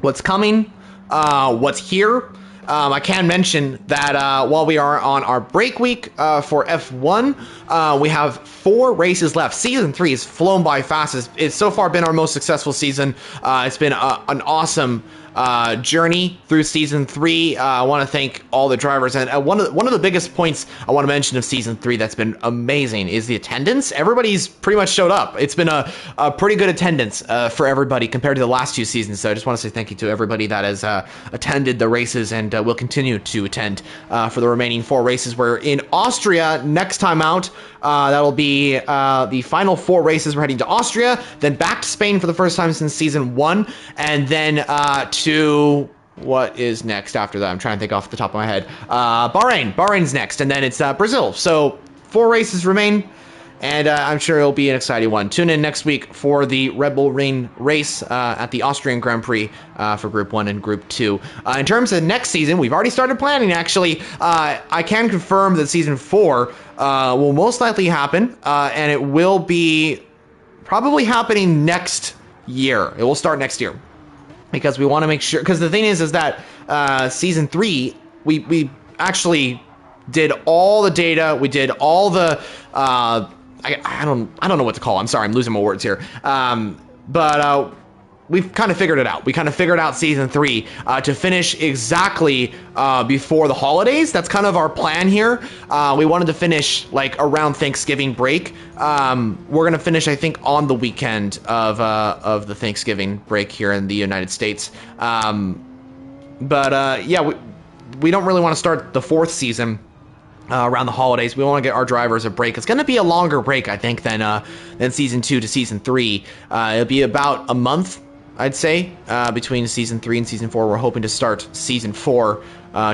what's coming, what's here, I can mention that while we are on our break week for F1, we have 4 races left. Season 3 has flown by fast. It's so far been our most successful season. It's been an awesome journey through season 3. I want to thank all the drivers, and one of the biggest points I want to mention of season 3 that's been amazing is the attendance. Everybody's pretty much showed up. It's been a pretty good attendance for everybody compared to the last 2 seasons. So I just want to say thank you to everybody that has attended the races and will continue to attend for the remaining 4 races. We're in Austria next time out. That'll be the final 4 races. We're heading to Austria, then back to Spain for the first time since season 1, and then to what is next after that? I'm trying to think off the top of my head. Bahrain. Bahrain's next, and then it's Brazil. So 4 races remain, and I'm sure it'll be an exciting one. Tune in next week for the Red Bull Ring race at the Austrian Grand Prix for Group 1 and Group 2. In terms of next season, we've already started planning, actually. I can confirm that Season 4 will most likely happen, and it will be probably happening next year. It will start next year. Because we want to make sure, because the thing is that Season 3, we actually did all the data, we did all the, I don't know what to call it. I'm sorry, I'm losing my words here. But we've kind of figured it out. We kind of figured out Season 3 to finish exactly before the holidays. That's kind of our plan here. We wanted to finish like around Thanksgiving break. We're gonna finish, I think, on the weekend of the Thanksgiving break here in the United States. Yeah, we don't really want to start the 4th season around the holidays. We want to get our drivers a break. It's going to be a longer break, I think, than Season 2 to Season 3. It'll be about a month, I'd say, between Season 3 and Season 4. We're hoping to start Season 4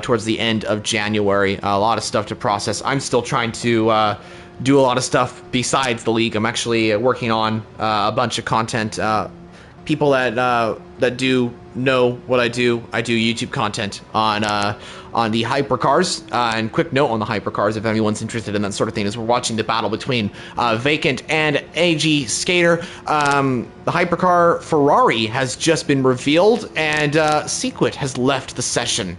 towards the end of January. A lot of stuff to process. I'm still trying to do a lot of stuff besides the league. I'm actually working on a bunch of content. People that do know what I do YouTube content on the hypercars. And quick note on the hypercars, if anyone's interested in that sort of thing, is we're watching the battle between Vacant and AG Skater. The hypercar Ferrari has just been revealed, and Sequit has left the session.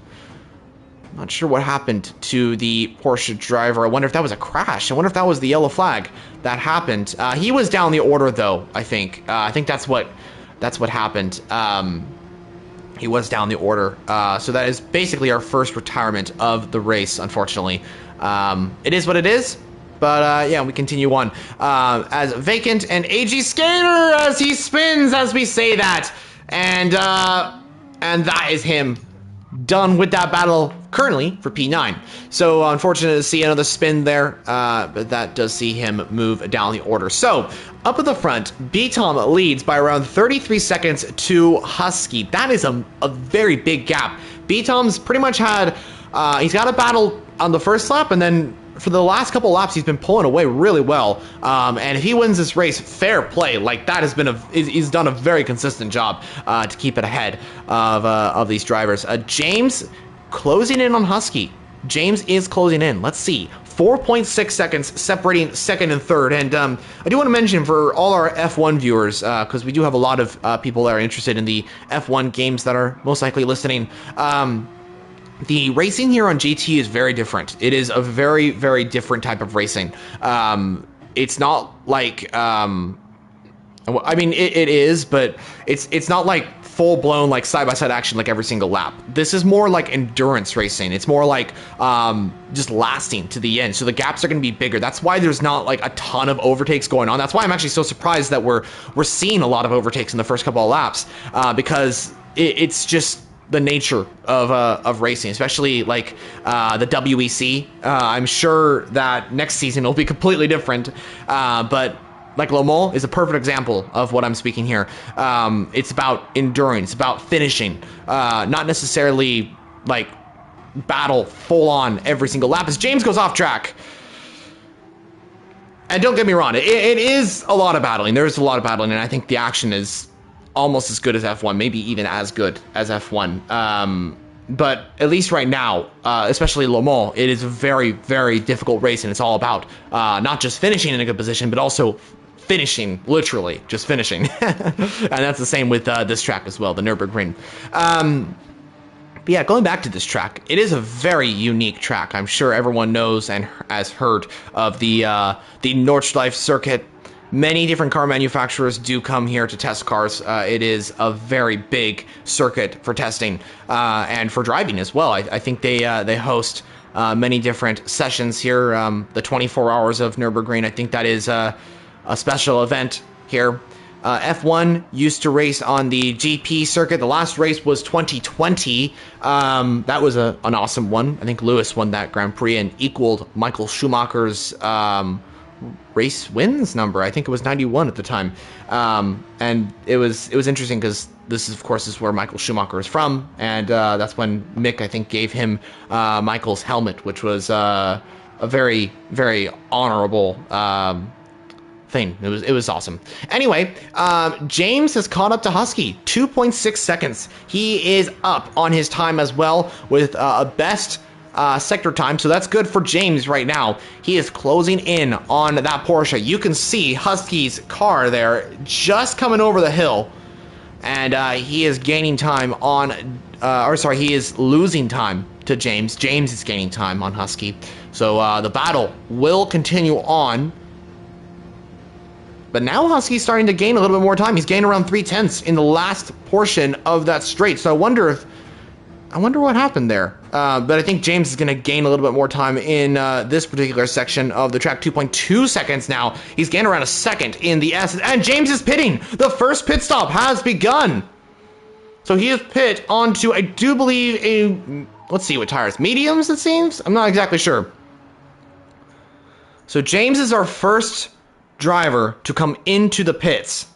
Not sure what happened to the Porsche driver. I wonder if that was a crash. I wonder if that was the yellow flag that happened. He was down the order, though, I think. I think that's what happened. He was down the order. So that is basically our first retirement of the race, unfortunately. It is what it is. But yeah, we continue on. As Vacant and AG Skater as he spins as we say that. And that is him. Done with that battle currently for P9. So unfortunate to see another spin there, but that does see him move down the order. So up at the front, B-Tom leads by around 33 seconds to Husky. That is a very big gap. B-Tom's pretty much had, he's got a battle on the first lap, and then for the last couple laps, he's been pulling away really well. And if he wins this race, fair play. Like, that has been he's done a very consistent job to keep it ahead of these drivers. James closing in on Husky. James is closing in. Let's see. 4.6 seconds separating second and third. And I do want to mention for all our F1 viewers, because we do have a lot of people that are interested in the F1 games that are most likely listening. The racing here on GT is very different. It is a very, very different type of racing. It's not like, I mean, it is, but it's not like full-blown like side-by-side action like every single lap. This is more like endurance racing. It's more like just lasting to the end. So the gaps are going to be bigger. That's why there's not like a ton of overtakes going on. That's why I'm actually so surprised that we're seeing a lot of overtakes in the first couple of laps, because it's just the nature of racing, especially like the WEC. I'm sure that next season will be completely different, but like Le Mans is a perfect example of what I'm speaking here. It's about enduring, it's about finishing, not necessarily like battle full on every single lap. As James goes off track, and don't get me wrong, it is a lot of battling. There's a lot of battling, and I think the action is almost as good as F1, maybe even as good as F1. But at least right now, especially Le Mans, it is a very, very difficult race, and it's all about not just finishing in a good position, but also finishing, literally, just finishing. And that's the same with this track as well, the Nürburgring. But yeah, going back to this track, it is a very unique track. I'm sure everyone knows and has heard of the Nordschleife circuit. Many different car manufacturers do come here to test cars. It is a very big circuit for testing and for driving as well. I think they host many different sessions here. The 24 hours of Nürburgring, I think that is a special event here. F1 used to race on the GP circuit. The last race was 2020. That was an awesome one. I think Lewis won that Grand Prix and equaled Michael Schumacher's race wins number. I think it was 91 at the time. And it was interesting because this is, of course, is where Michael Schumacher is from. And that's when Mick, I think, gave him Michael's helmet, which was a very, very honorable thing. It was awesome. Anyway, James has caught up to Husky, 2.6 seconds. He is up on his time as well with a best sector time, so that's good for James right now. He is closing in on that Porsche. You can see Husky's car there just coming over the hill, and he is gaining time on, he is losing time to James. James is gaining time on Husky. So the battle will continue on. But now Husky's starting to gain a little bit more time. He's gained around 3/10 in the last portion of that straight. So I wonder what happened there. But I think James is going to gain a little bit more time in this particular section of the track. 2.2 seconds now. He's gained around a second in the S. And James is pitting. The first pit stop has begun. So he is pit onto, I do believe, let's see what tires. Mediums, it seems? I'm not exactly sure. So James is our first driver to come into the pits.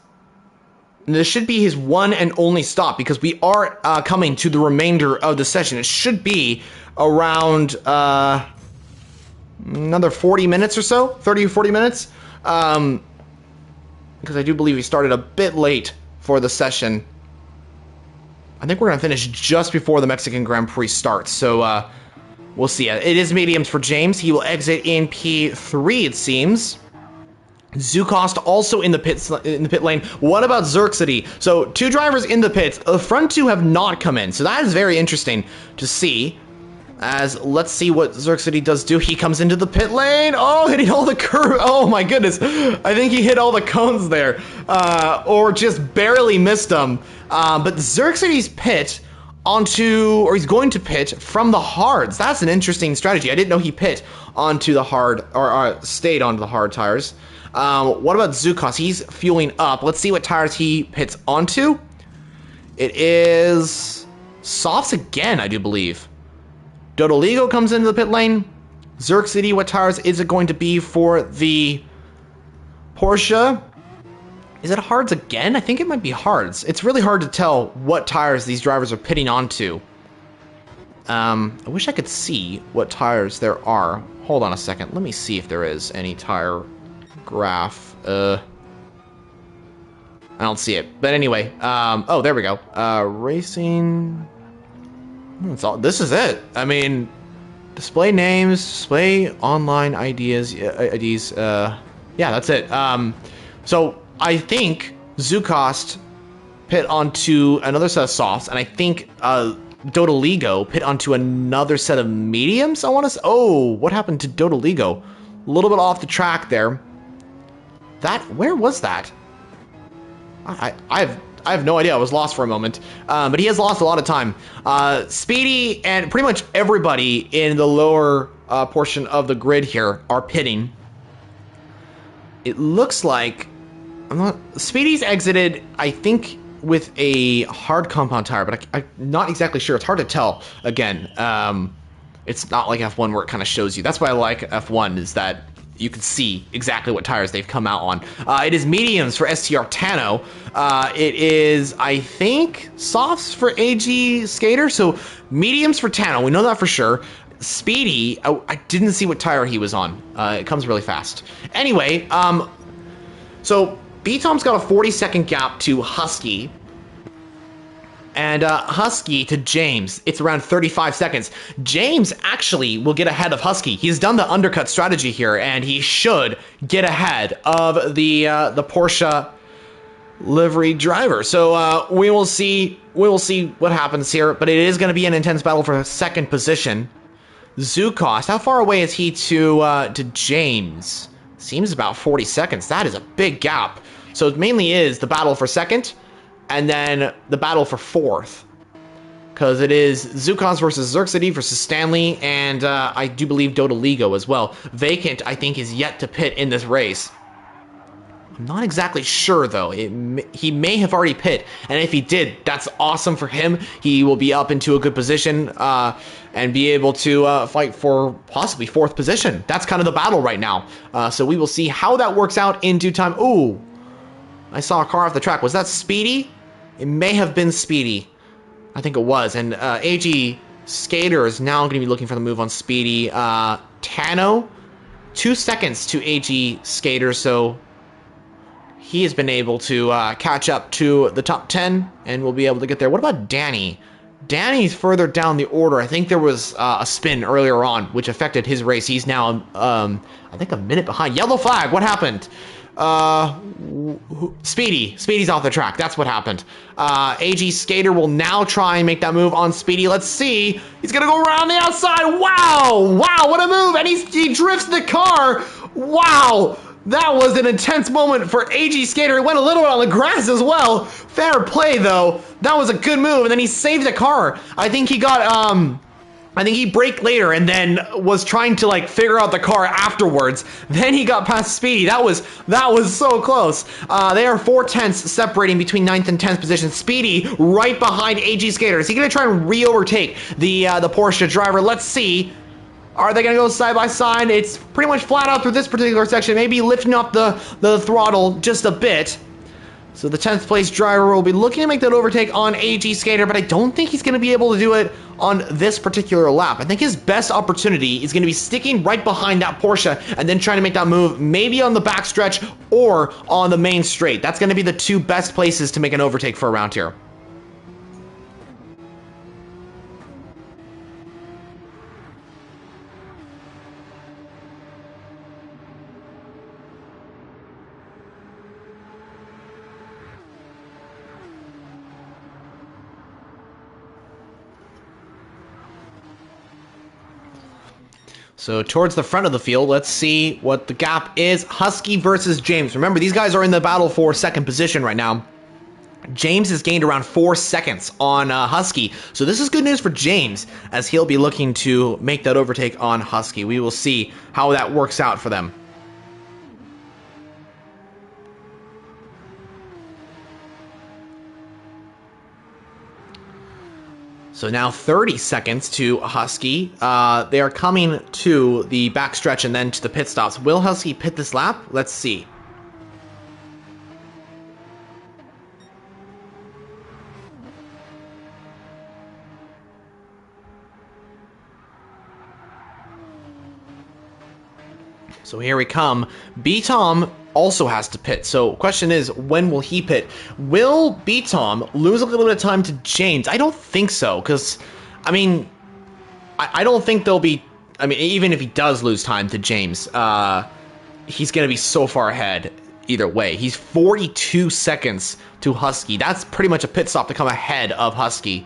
And this should be his one and only stop because we are coming to the remainder of the session. It should be around another 40 minutes or so, 30 or 40 minutes. Because I do believe we started a bit late for the session. I think we're going to finish just before the Mexican Grand Prix starts. So we'll see. It is mediums for James. He will exit in P3, it seems. Zukost also in the pit lane. What about Xerxity? So 2 drivers in the pits. The front 2 have not come in. So that is very interesting to see. As let's see what Xerxity does do. He comes into the pit lane. Oh, hitting all the curve. Oh my goodness. I think he hit all the cones there. Or just barely missed them. But Xerxity's pit onto, or he's going to pit from the hards. That's an interesting strategy. I didn't know he pit onto the hard, or stayed onto the hard tires. What about Zukost? He's fueling up. Let's see what tires he pits onto. It is softs again, I do believe. Dodoligo comes into the pit lane. Xerxity, what tires is it going to be for the Porsche? Is it hards again? I think it might be hards. It's really hard to tell what tires these drivers are pitting onto. I wish I could see what tires there are. Hold on a second. Let me see if there is any tire graph. I don't see it. But anyway, oh, there we go. Racing. That's all. This is it. I mean, display names, display online IDs. Yeah, that's it. So I think Zukost pit onto another set of softs, and I think Dodoligo pit onto another set of mediums. I want to. Oh, what happened to Dodoligo? A little bit off the track there. Where was that? I have no idea. I was lost for a moment. But he has lost a lot of time. Speedy and pretty much everybody in the lower portion of the grid here are pitting. It looks like Speedy's exited, I think, with a hard compound tire, but I'm not exactly sure. It's hard to tell. Again, it's not like F1 where it kind of shows you. That's why I like F1, is that you can see exactly what tires they've come out on. It is mediums for STR Tano. It is, I think, softs for AG Skater. So mediums for Tano. We know that for sure. Speedy, I didn't see what tire he was on. It comes really fast. Anyway, so B-Tom's got a 40-second gap to Husky. And Husky to James, it's around 35 seconds. James actually will get ahead of Husky. He's done the undercut strategy here, and he should get ahead of the Porsche livery driver. So we will see what happens here, but it is going to be an intense battle for second position. Zukos, how far away is he to James? Seems about 40 seconds. That is a big gap. So it mainly is the battle for second, and then the battle for fourth. Because it is Zukos versus Xerxity versus Stanley, and I do believe Dodaligo as well. Vacant, I think, is yet to pit in this race. I'm not exactly sure, though. He may have already pit, and if he did, that's awesome for him. He will be up into a good position and be able to fight for possibly fourth position. That's kind of the battle right now. So we will see how that works out in due time. Ooh, I saw a car off the track. Was that Speedy? It may have been Speedy. I think it was. And AG Skater is now going to be looking for the move on Speedy. Tano, 2 seconds to AG Skater, so he has been able to catch up to the top 10 and will be able to get there. What about Danny? Danny's further down the order. I think there was a spin earlier on, which affected his race. He's now, I think, a minute behind. Yellow flag, what happened? Speedy's off the track. That's what happened. AG Skater will now try and make that move on Speedy. Let's see. He's gonna go around the outside. Wow! Wow, what a move! And he drifts the car. Wow! That was an intense moment for AG Skater. He went a little on the grass as well. Fair play, though. That was a good move, and then he saved the car. I think he got, I think he braked later and then was trying to, like, figure out the car afterwards. Then he got past Speedy. That was so close. They are 4 tenths separating between 9th and 10th position. Speedy right behind AG Skater. Is he going to try and re-overtake the Porsche driver? Let's see. Are they going to go side by side? It's pretty much flat out through this particular section. Maybe lifting up the throttle just a bit. So the 10th place driver will be looking to make that overtake on AG Skater, but I don't think he's going to be able to do it on this particular lap. I think his best opportunity is going to be sticking right behind that Porsche and then trying to make that move maybe on the backstretch or on the main straight. That's going to be the 2 best places to make an overtake for around here. So towards the front of the field, let's see what the gap is. Husky versus James. Remember, these guys are in the battle for second position right now. James has gained around 4 seconds on Husky. So this is good news for James, as he'll be looking to make that overtake on Husky. We will see how that works out for them. So now 30 seconds to Husky. They are coming to the backstretch and then to the pit stops. Will Husky pit this lap? Let's see. So here we come. B-Tom also has to pit. So question is, when will he pit? Will B-Tom lose a little bit of time to James? I don't think so, because, I mean, I don't think there'll be, I mean, even if he does lose time to James, he's going to be so far ahead either way. He's 42 seconds to Husky. That's pretty much a pit stop to come ahead of Husky.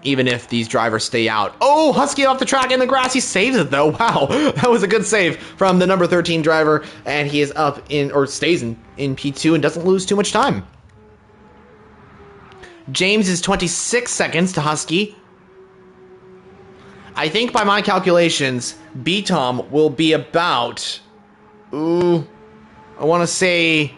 Even if these drivers stay out. Oh, Husky off the track in the grass. He saves it, though. Wow, that was a good save from the number 13 driver, and he is up in, or stays in P2 and doesn't lose too much time. James is 26 seconds to Husky. I think by my calculations, B-Tom will be about, I want to say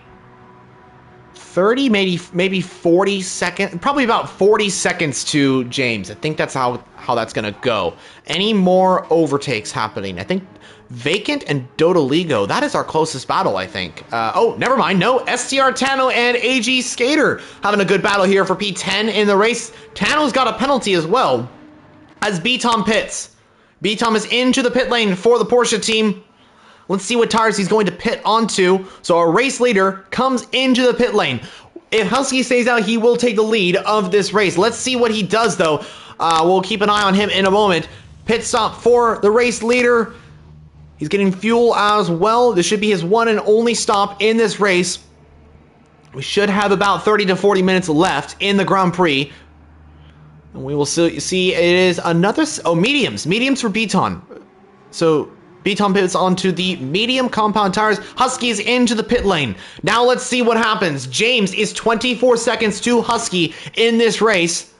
30, maybe 40 seconds, probably about 40 seconds to James. I think that's how that's going to go. Any more overtakes happening? I think Vacant and Dodaligo, that is our closest battle, I think. Oh, never mind. No, STR Tano and AG Skater having a good battle here for P10 in the race. Tano's got a penalty as well as B-Tom pits. B-Tom is into the pit lane for the Porsche team. Let's see what tires he's going to pit onto. So our race leader comes into the pit lane. If Husky stays out, he will take the lead of this race. Let's see what he does, though. We'll keep an eye on him in a moment. Pit stop for the race leader. He's getting fuel as well. This should be his one and only stop in this race. We should have about 30 to 40 minutes left in the Grand Prix. And we will see it is another... Oh, mediums. Mediums for Beaton. So, Beaton pivots onto the medium compound tires. Husky's into the pit lane. Now let's see what happens. James is 24 seconds to Husky in this race.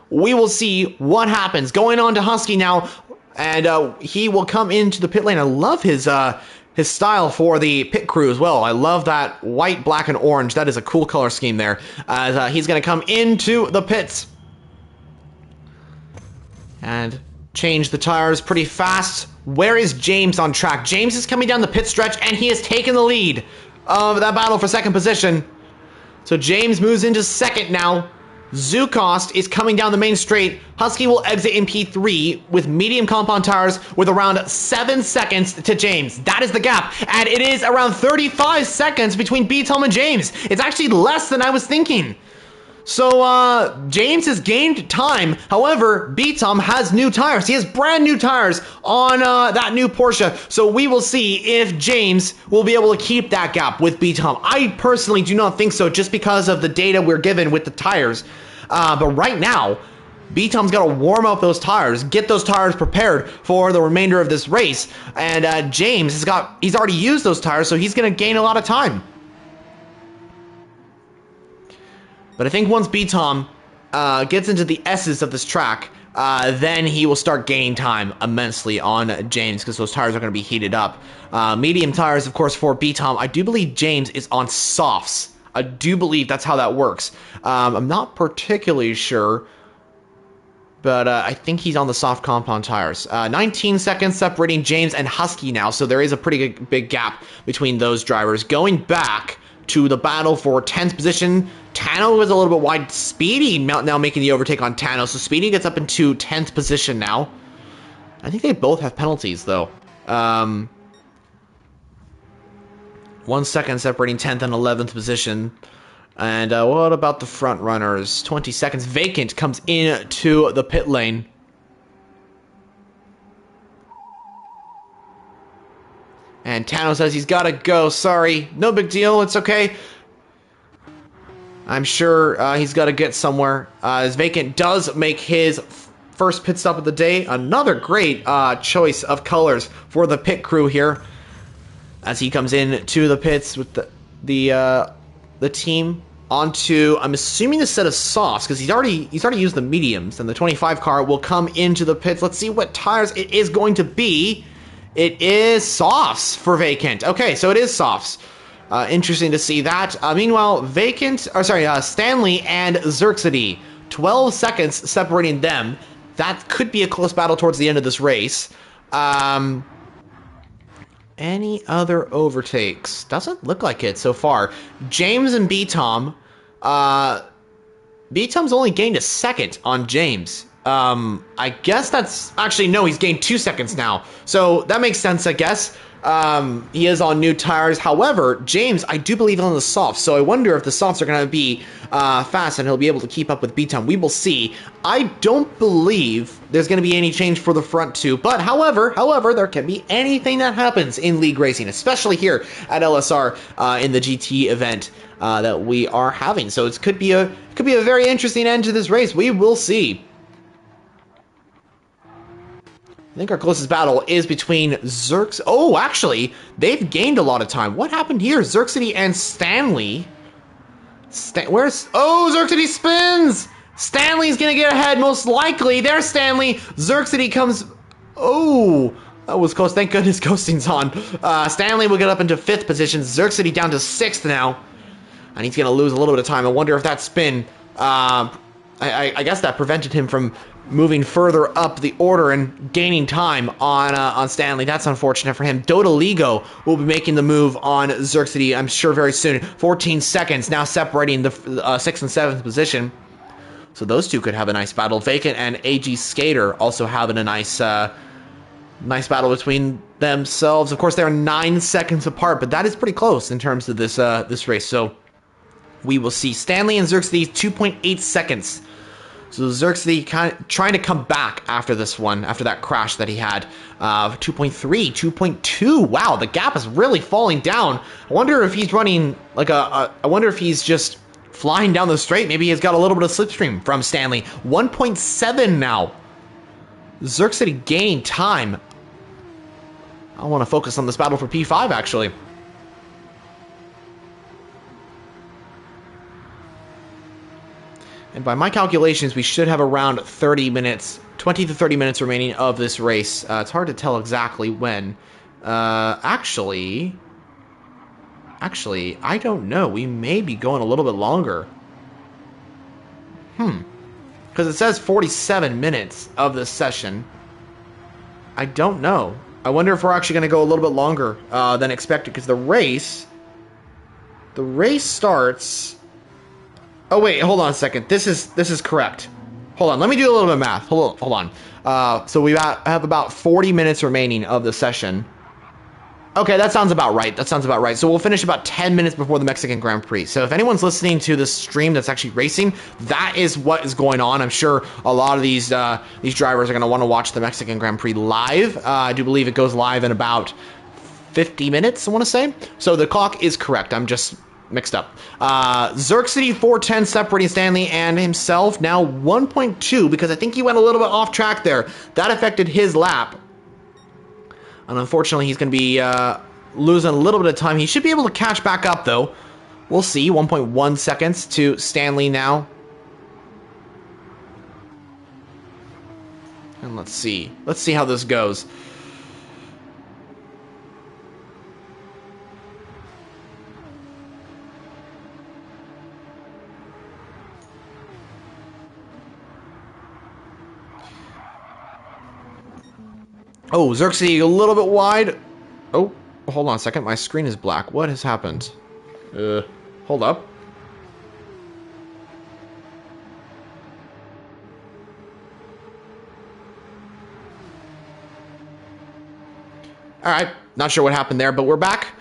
We will see what happens. Going on to Husky now. And he will come into the pit lane. I love his style for the pit crew as well. I love that white, black, and orange. That is a cool color scheme there. As he's going to come into the pits. And change the tires pretty fast. Where is James on track? James is coming down the pit stretch, and he has taken the lead of that battle for second position. So James moves into second now. Zukost is coming down the main straight. Husky will exit in P3 with medium compound tires with around 7 seconds to James. That is the gap. And it is around 35 seconds between Beatom and James. It's actually less than I was thinking. So, James has gained time. However, Beatom has new tires. He has brand new tires on that new Porsche. So we will see if James will be able to keep that gap with Beatom. I personally do not think so, just because of the data we're given with the tires. But right now, Beatom's got to warm up those tires, get those tires prepared for the remainder of this race. And James he's already used those tires, so he's going to gain a lot of time. But I think once Beatom gets into the S's of this track, then he will start gaining time immensely on James, because those tires are going to be heated up. Medium tires, of course, for Beatom. I do believe James is on softs. I do believe that's how that works. I'm not particularly sure, but I think he's on the soft compound tires. 19 seconds separating James and Husky now, so there is a pretty big gap between those drivers. Going back to the battle for 10th position, Tano is a little bit wide. Speedy now making the overtake on Tano, so Speedy gets up into 10th position now. I think they both have penalties, though. 1 second separating 10th and 11th position. And what about the front runners? 20 seconds. Vacant comes into the pit lane. And Tano says he's got to go. Sorry. No big deal. It's okay. I'm sure he's got to get somewhere. As Vacant does make his first pit stop of the day. Another great choice of colors for the pit crew here. As he comes in to the pits with the team onto, I'm assuming, a set of softs, because he's already used the mediums, and the 25 car will come into the pits. Let's see what tires it is going to be. It is softs for Vacant. Okay, so it is softs. Interesting to see that. Meanwhile, Stanley and Xerxity, 12 seconds separating them. That could be a close battle towards the end of this race. Any other overtakes? Doesn't look like it so far. James and Beatom. Beatom's only gained a second on James. I guess that's... Actually, no, he's gained 2 seconds now. So that makes sense, I guess. He is on new tires. However, James, I do believe, on the softs. So I wonder if the softs are going to be fast and he'll be able to keep up with Beatom. We will see. I don't believe there's going to be any change for the front two. But however, there can be anything that happens in league racing, especially here at LSR in the GT event that we are having. So it could be a very interesting end to this race. We will see. I think our closest battle is between Xerx... Oh, actually, they've gained a lot of time. What happened here? Xerxity and Stanley. Where's... Oh, Xerxity spins! Stanley's gonna get ahead, most likely. There's Stanley. Xerxity comes... Oh, that was close. Thank goodness Ghosting's on. Stanley will get up into 5th position. Xerxity down to 6th now. And he's gonna lose a little bit of time. I wonder if that spin... I guess that prevented him from moving further up the order and gaining time on Stanley. That's unfortunate for him. Dodaligo will be making the move on Xerxity, I'm sure, very soon. 14 seconds now separating the 6th and 7th position. So those two could have a nice battle. Vacant and AG Skater also having a nice battle between themselves. Of course, they're 9 seconds apart, but that is pretty close in terms of this race. So we will see. Stanley and Xerxity, 2.8 seconds. So Xerxes kind of trying to come back after this one, after that crash that he had. 2.3, 2.2. Wow, the gap is really falling down. I wonder if he's running like I wonder if he's just flying down the straight. Maybe he's got a little bit of slipstream from Stanley. 1.7 now. Xerxes gaining time. I want to focus on this battle for P5 actually. And by my calculations, we should have around 30 minutes, 20 to 30 minutes remaining of this race. It's hard to tell exactly when. Actually, I don't know. We may be going a little bit longer. Because it says 47 minutes of this session. I don't know. I wonder if we're actually going to go a little bit longer than expected. Because the race starts... Oh wait, hold on a second. This is correct. Hold on, let me do a little bit of math. Hold on. So we have about 40 minutes remaining of the session. Okay, that sounds about right. So we'll finish about 10 minutes before the Mexican Grand Prix. So if anyone's listening to this stream that's actually racing, that is what is going on. I'm sure a lot of these drivers are going to want to watch the Mexican Grand Prix live. I do believe it goes live in about 50 minutes, I want to say. So the clock is correct. I'm just mixed up. Xerxes 410 separating Stanley and himself. Now 1.2 because I think he went a little bit off track there. That affected his lap. And unfortunately, he's going to be losing a little bit of time. He should be able to catch back up, though. We'll see. 1.1 seconds to Stanley now. And let's see. Let's see how this goes. Oh, Xerxes a little bit wide. Oh, hold on a second. My screen is black. What has happened? Hold up. All right. Not sure what happened there, but we're back.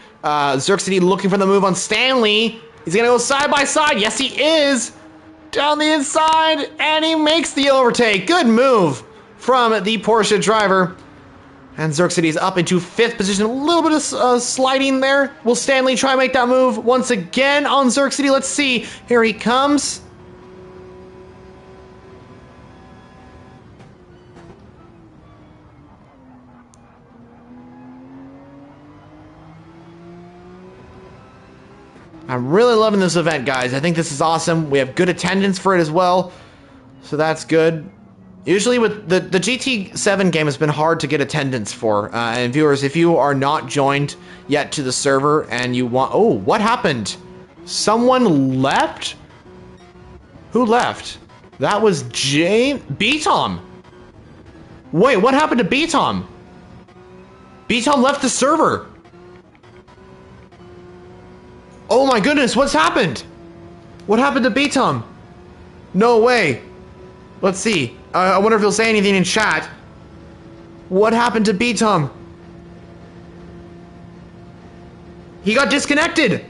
Xerxes looking for the move on Stanley. He's going to go side by side. Yes, he is. Down the inside, and he makes the overtake. Good move from the Porsche driver. And Xerxes up into 5th position. A little bit of sliding there. Will Stanley try and make that move once again on Xerxes? Let's see. Here he comes. I'm really loving this event, guys. I think this is awesome. We have good attendance for it as well. So that's good. Usually with the GT7 game has been hard to get attendance for. And viewers, if you are not joined yet to the server and you want... Oh, what happened? Someone left? Who left? That was B-Tom. Wait, what happened to B-Tom? B-Tom left the server. Oh my goodness, what's happened? What happened to B-Tom? No way. Let's see. I wonder if he'll say anything in chat. What happened to B-Tom? He got disconnected.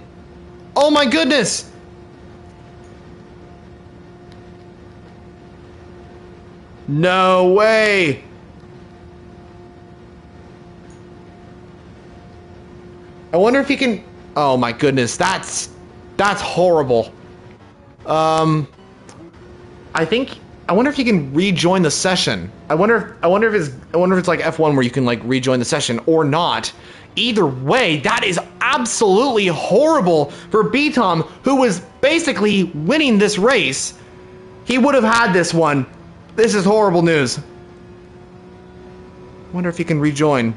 Oh my goodness. No way. I wonder if he can... Oh my goodness, that's horrible. I wonder if you can rejoin the session. I wonder if it's like F1 where you can like rejoin the session or not. Either way, that is absolutely horrible for B-Tom, who was basically winning this race. He would have had this one. This is horrible news. I wonder if he can rejoin.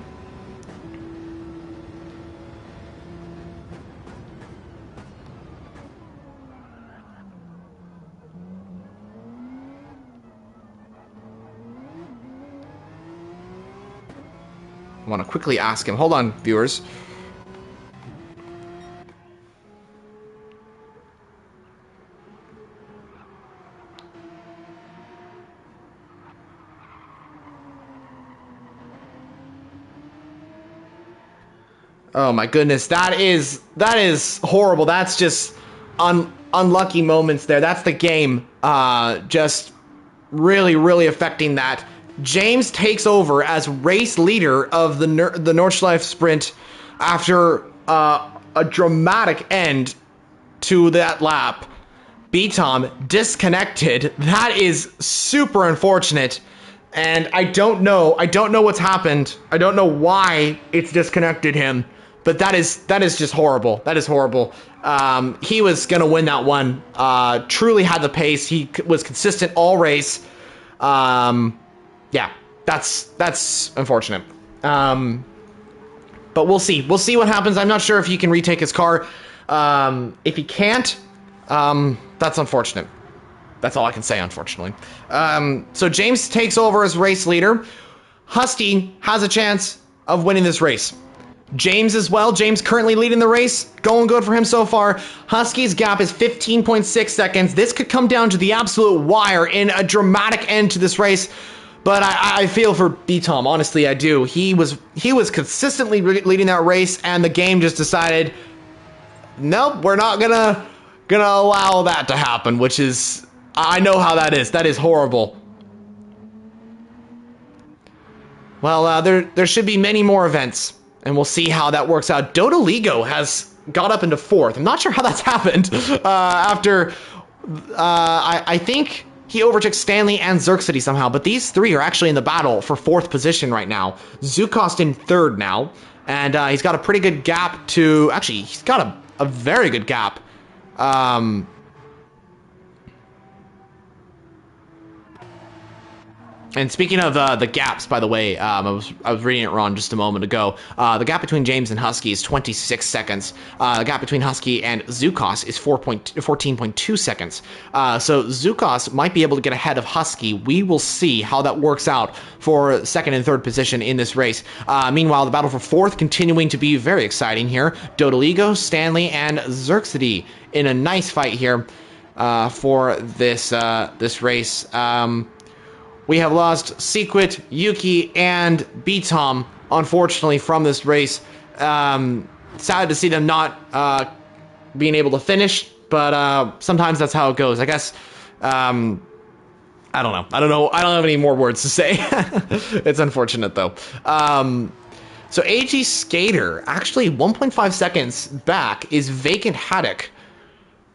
I want to quickly ask him. Hold on, viewers. Oh my goodness, that is horrible. That's just unlucky moments there. That's the game. Just really affecting that. James takes over as race leader of the Nordschlefife sprint after a dramatic end to that lap. B-Tom disconnected. That is super unfortunate. And I don't know what's happened. I don't know why it's disconnected him. But that is just horrible. That is horrible. He was gonna win that one. Truly had the pace. He was consistent all race. Yeah, that's unfortunate. But we'll see. We'll see what happens. I'm not sure if he can retake his car. If he can't, that's unfortunate. That's all I can say, unfortunately. So James takes over as race leader. Husky has a chance of winning this race. James as well. James currently leading the race. Going good for him so far. Husky's gap is 15.6 seconds. This could come down to the absolute wire in a dramatic end to this race. But I feel for B-Tom. Honestly, I do. He was consistently leading that race, and the game just decided, nope, we're not gonna allow that to happen, which is, I know how that is. That is horrible. Well, there should be many more events, and we'll see how that works out. Dodoligo has got up into 4th. I'm not sure how that's happened. After, I think he overtook Stanley and Xerxity somehow, but these three are actually in the battle for 4th position right now. Zukost in 3rd now, and he's got a pretty good gap to, actually, he's got a very good gap. And speaking of the gaps, by the way, I was reading it wrong just a moment ago. The gap between James and Husky is 26 seconds. The gap between Husky and Zukos is 14.2 seconds. So Zukos might be able to get ahead of Husky. We will see how that works out for 2nd and 3rd position in this race. Meanwhile, the battle for 4th continuing to be very exciting here. Dodoligo, Stanley, and Xerxity in a nice fight here for this race. We have lost Sequit, Yuki, and B-Tom, unfortunately, from this race. Sad to see them not being able to finish, but sometimes that's how it goes. I guess, I don't know. I don't have any more words to say. It's unfortunate, though. So AG Skater, actually 1.5 seconds back, is Vacant Haddock.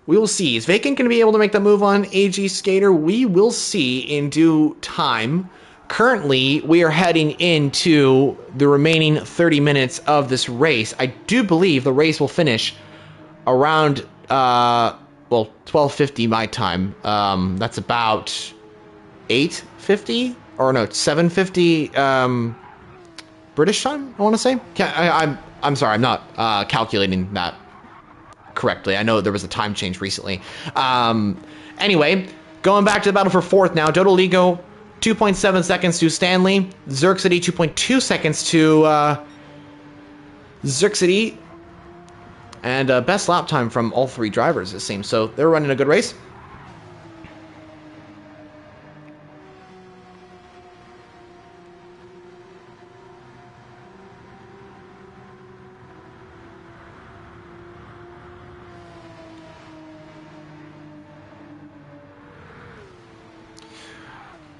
We will see. Is Vacant going to be able to make the move on AG Skater? We will see in due time. Currently, we are heading into the remaining 30 minutes of this race. I do believe the race will finish around, well, 12:50 my time. That's about 8:50? Or no, 7:50 British time, I want to say? I'm sorry, I'm not calculating that correctly. I know there was a time change recently. Anyway, going back to the battle for 4th now. Dodoligo, 2.7 seconds to Stanley. Xerxity, 2.2 seconds to Xerxity. And best lap time from all 3 drivers, it seems. So they're running a good race.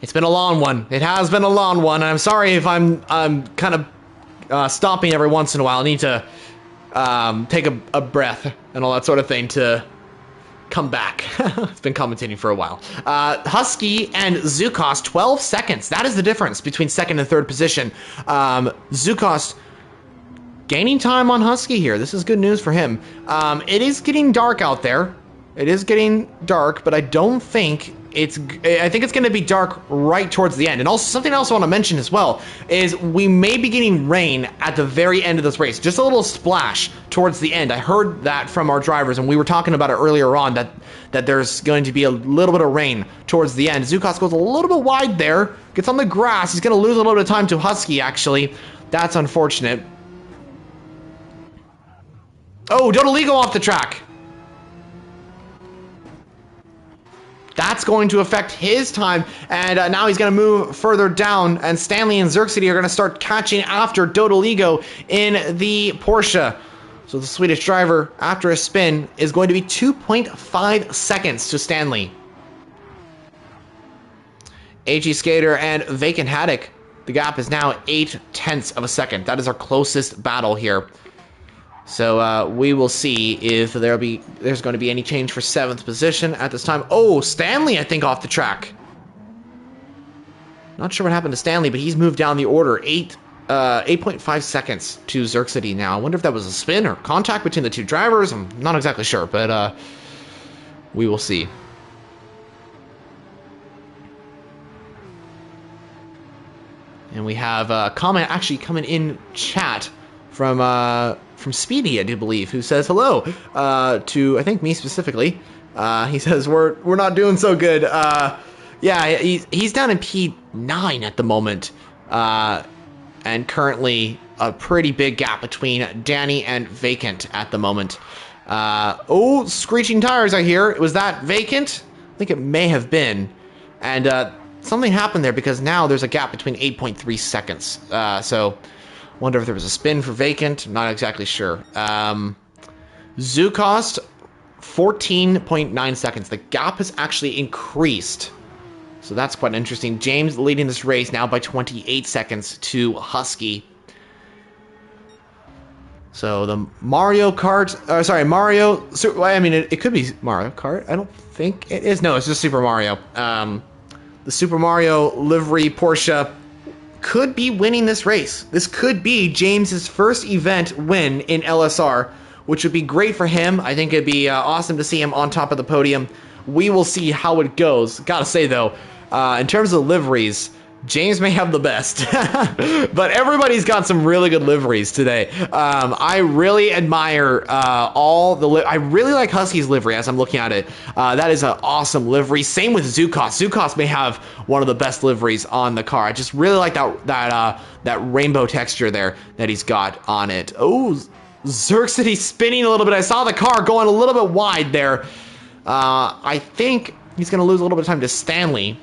It's been a long one. It has been a long one, and I'm sorry if I'm kind of stopping every once in a while. I need to take a breath and all that sort of thing to come back. It's been commentating for a while. Husky and Zukos, 12 seconds. That is the difference between 2nd and 3rd position. Zukos gaining time on Husky here. This is good news for him. It is getting dark out there. It is getting dark, but I don't think I think it's going to be dark right towards the end. And also, something else I want to mention as well is we may be getting rain at the very end of this race. Just a little splash towards the end. I heard that from our drivers, and we were talking about it earlier on, that there's going to be a little bit of rain towards the end. Zukos goes a little bit wide there, gets on the grass. He's going to lose a little bit of time to Husky, actually. That's unfortunate. Oh, Dodoligo off the track. That's going to affect his time, and now he's going to move further down, and Stanley and Xerxity are going to start catching after Dodoligo in the Porsche. So the Swedish driver, after a spin, is going to be 2.5 seconds to Stanley. AG Skater and Vacant Haddock. The gap is now 0.8 of a second. That is our closest battle here. So we will see if there's going to be any change for 7th position at this time. Oh, Stanley, I think, off the track. Not sure what happened to Stanley, but he's moved down the order. 8.5 seconds to Xerxity now. I wonder if that was a spin or contact between the two drivers. I'm not exactly sure, but we will see. And we have a comment actually coming in chat from Speedy, I do believe, who says hello to, I think, me specifically. He says we're not doing so good. Yeah, he's down in P9 at the moment, and currently a pretty big gap between Danny and Vacant at the moment. Oh, screeching tires, I hear. Was that Vacant? I think it may have been. And something happened there because now there's a gap between 8.3 seconds. So wonder if there was a spin for Vacant. Not exactly sure. Zucost, 14.9 seconds. The gap has actually increased. So that's quite interesting. James leading this race now by 28 seconds to Husky. So the Mario Kart, I mean, it could be Mario Kart. I don't think it is. No, it's just Super Mario. The Super Mario livery Porsche could be winning this race. This could be James's first event win in LSR, which would be great for him. I think it'd be awesome to see him on top of the podium. We will see how it goes. Gotta say, though, in terms of liveries, James may have the best, but everybody's got some really good liveries today. I really admire I really like Husky's livery as I'm looking at it. That is an awesome livery. Same with Zucost. Zucost may have one of the best liveries on the car. I just really like that rainbow texture there that he's got on it. Oh, Xerxity spinning a little bit. I saw the car going a little bit wide there. I think he's going to lose a little bit of time to Stanley.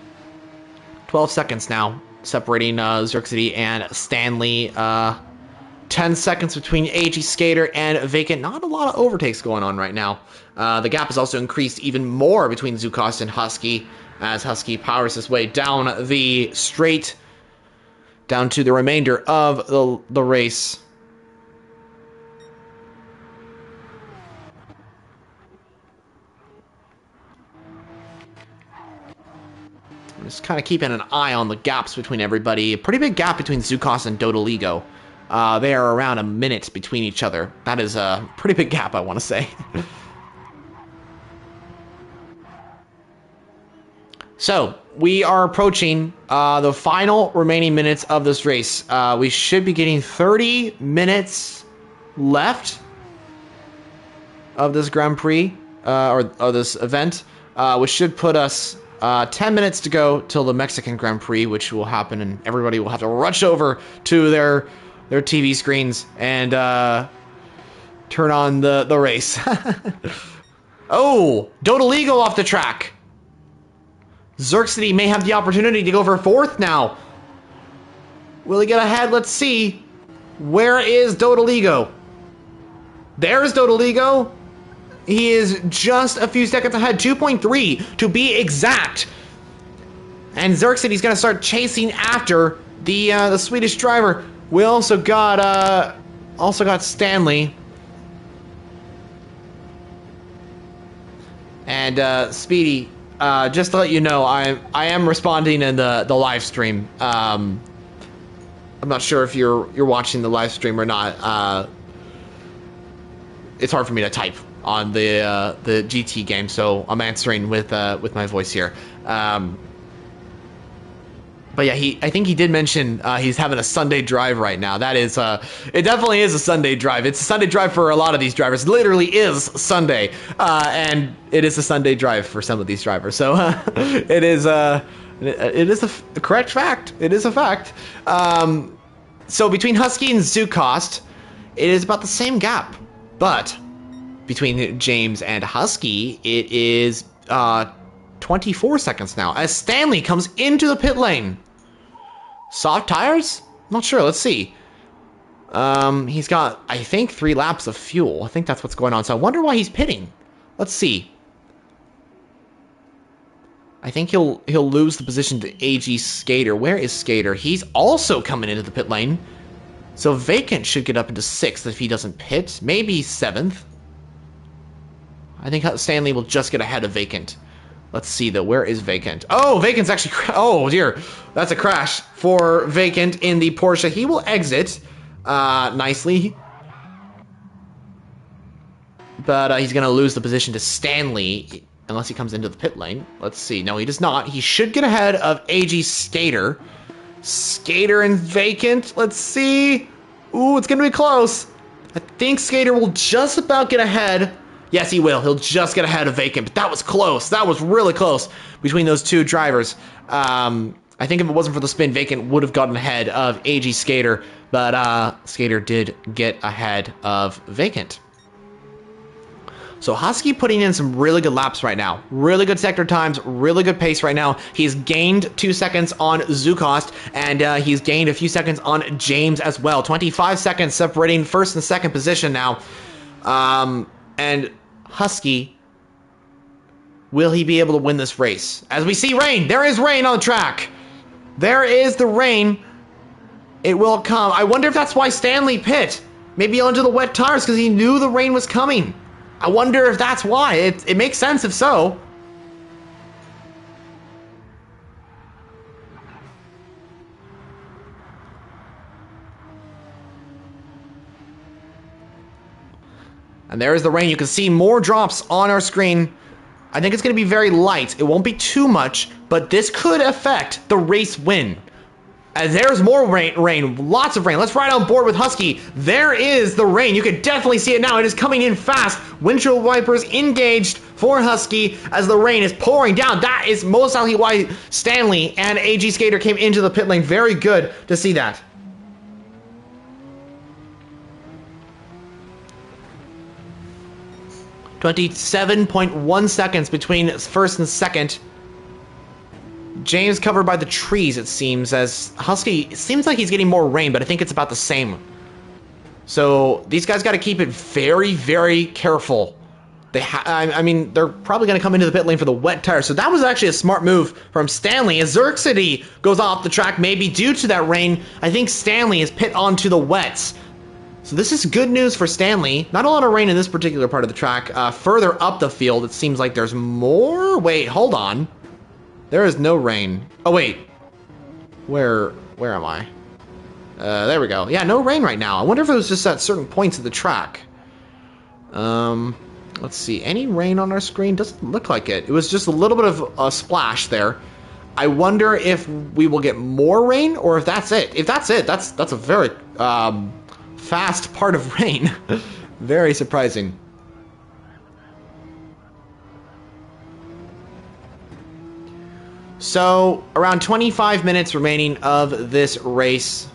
12 seconds now, separating Xerxity and Stanley. 10 seconds between AG Skater and Vacant. Not a lot of overtakes going on right now. The gap has also increased even more between Zucost and Husky as Husky powers his way down the straight, down to the remainder of the race. Just kind of keeping an eye on the gaps between everybody. A pretty big gap between Zucost and Dodoligo. They are around a minute between each other. That is a pretty big gap, I want to say. So, we are approaching the final remaining minutes of this race. We should be getting 30 minutes left of this Grand Prix, or this event, which should put us 10 minutes to go till the Mexican Grand Prix, which will happen, and everybody will have to rush over to their TV screens and turn on the race. Oh, Dodoligo off the track. Xerxity may have the opportunity to go for 4th now. Will he get ahead? Let's see. Where is Dodoligo? There's Dodoligo. He is just a few seconds ahead, 2.3 to be exact. And Xerxity's going to start chasing after the Swedish driver. We also got Stanley. And Speedy, just to let you know, I am responding in the live stream. I'm not sure if you're watching the live stream or not. It's hard for me to type on the GT game, so I'm answering with my voice here. But yeah, I think he did mention he's having a Sunday drive right now. That is, it definitely is a Sunday drive. It's a Sunday drive for a lot of these drivers. It literally is Sunday, and it is a Sunday drive for some of these drivers. So it is a correct fact. It is a fact. So between Husky and Zucost, it is about the same gap, but between James and Husky, it is 24 seconds now as Stanley comes into the pit lane. Soft tires? Not sure. Let's see. He's got, I think, 3 laps of fuel. I think that's what's going on. So I wonder why he's pitting. Let's see. I think he'll lose the position to AG Skater. Where is Skater? He's also coming into the pit lane. So Vacant should get up into 6th if he doesn't pit. Maybe 7th. I think Stanley will just get ahead of Vacant. Let's see though. Where is Vacant? Oh, Vacant's actually... Oh dear. That's a crash for Vacant in the Porsche. He will exit nicely. But he's going to lose the position to Stanley unless he comes into the pit lane. Let's see. No, he does not. He should get ahead of AG Skater. Skater and Vacant. Let's see. Ooh, it's going to be close. I think Skater will just about get ahead. Yes, he will. He'll just get ahead of Vacant. But that was close. That was really close between those two drivers. I think if it wasn't for the spin, Vacant would have gotten ahead of AG Skater. But Skater did get ahead of Vacant. So Husky putting in some really good laps right now. Really good sector times, really good pace right now. He's gained 2 seconds on Zukost, and he's gained a few seconds on James as well. 25 seconds separating first and second position now. And Husky, will he be able to win this race? As we see rain, there is rain on the track. There is the rain. It will come. I wonder if that's why Stanley pit. Maybe onto the wet tires because he knew the rain was coming. I wonder if that's why. It makes sense if so. And there's the rain. You can see more drops on our screen. I think it's going to be very light. It won't be too much, but this could affect the race win. And there's more rain, lots of rain. Let's ride on board with Husky. There is the rain. You can definitely see it now. It is coming in fast. Windshield wipers engaged for Husky as the rain is pouring down. That is most likely why Stanley and AG Skater came into the pit lane. Very good to see that. .7 seconds between first and second. James covered by the trees, it seems, as Husky, it seems like he's getting more rain, but I think it's about the same. So these guys got to keep it very, very careful. I mean, they're probably going to come into the pit lane for the wet tires. So that was actually a smart move from Stanley. As Xerxity goes off the track, maybe due to that rain, I think Stanley is pit onto the wets. So this is good news for Stanley. Not a lot of rain in this particular part of the track. Further up the field, it seems like there's more. Wait, hold on. There is no rain. Oh, wait. Where am I? There we go. Yeah, no rain right now. I wonder if it was just at certain points of the track. Let's see. Any rain on our screen? Doesn't look like it. It was just a little bit of a splash there. I wonder if we will get more rain or if that's it. If that's it, that's a very fast part of rain. Very surprising. So, around 25 minutes remaining of this race.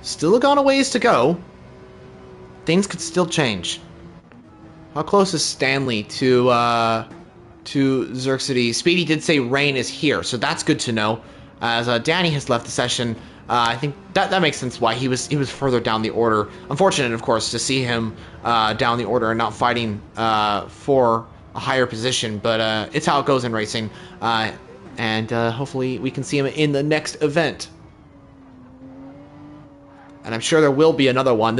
Still got a ways to go. Things could still change. How close is Stanley to Xerxity? Speedy did say rain is here, so that's good to know. As Danny has left the session, I think that makes sense why he was further down the order. Unfortunate, of course, to see him down the order and not fighting for a higher position, but it's how it goes in racing. And hopefully we can see him in the next event. And I'm sure there will be another one.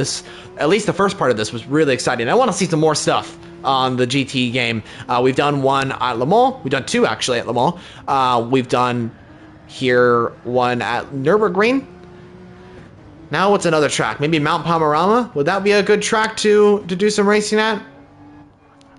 At least the first part of this was really exciting. I want to see some more stuff on the GT game. We've done one at Le Mans. We've done two, actually, at Le Mans. We've done here one at Nürburgring. Now what's another track? Maybe Mount Panorama? Would that be a good track to do some racing at?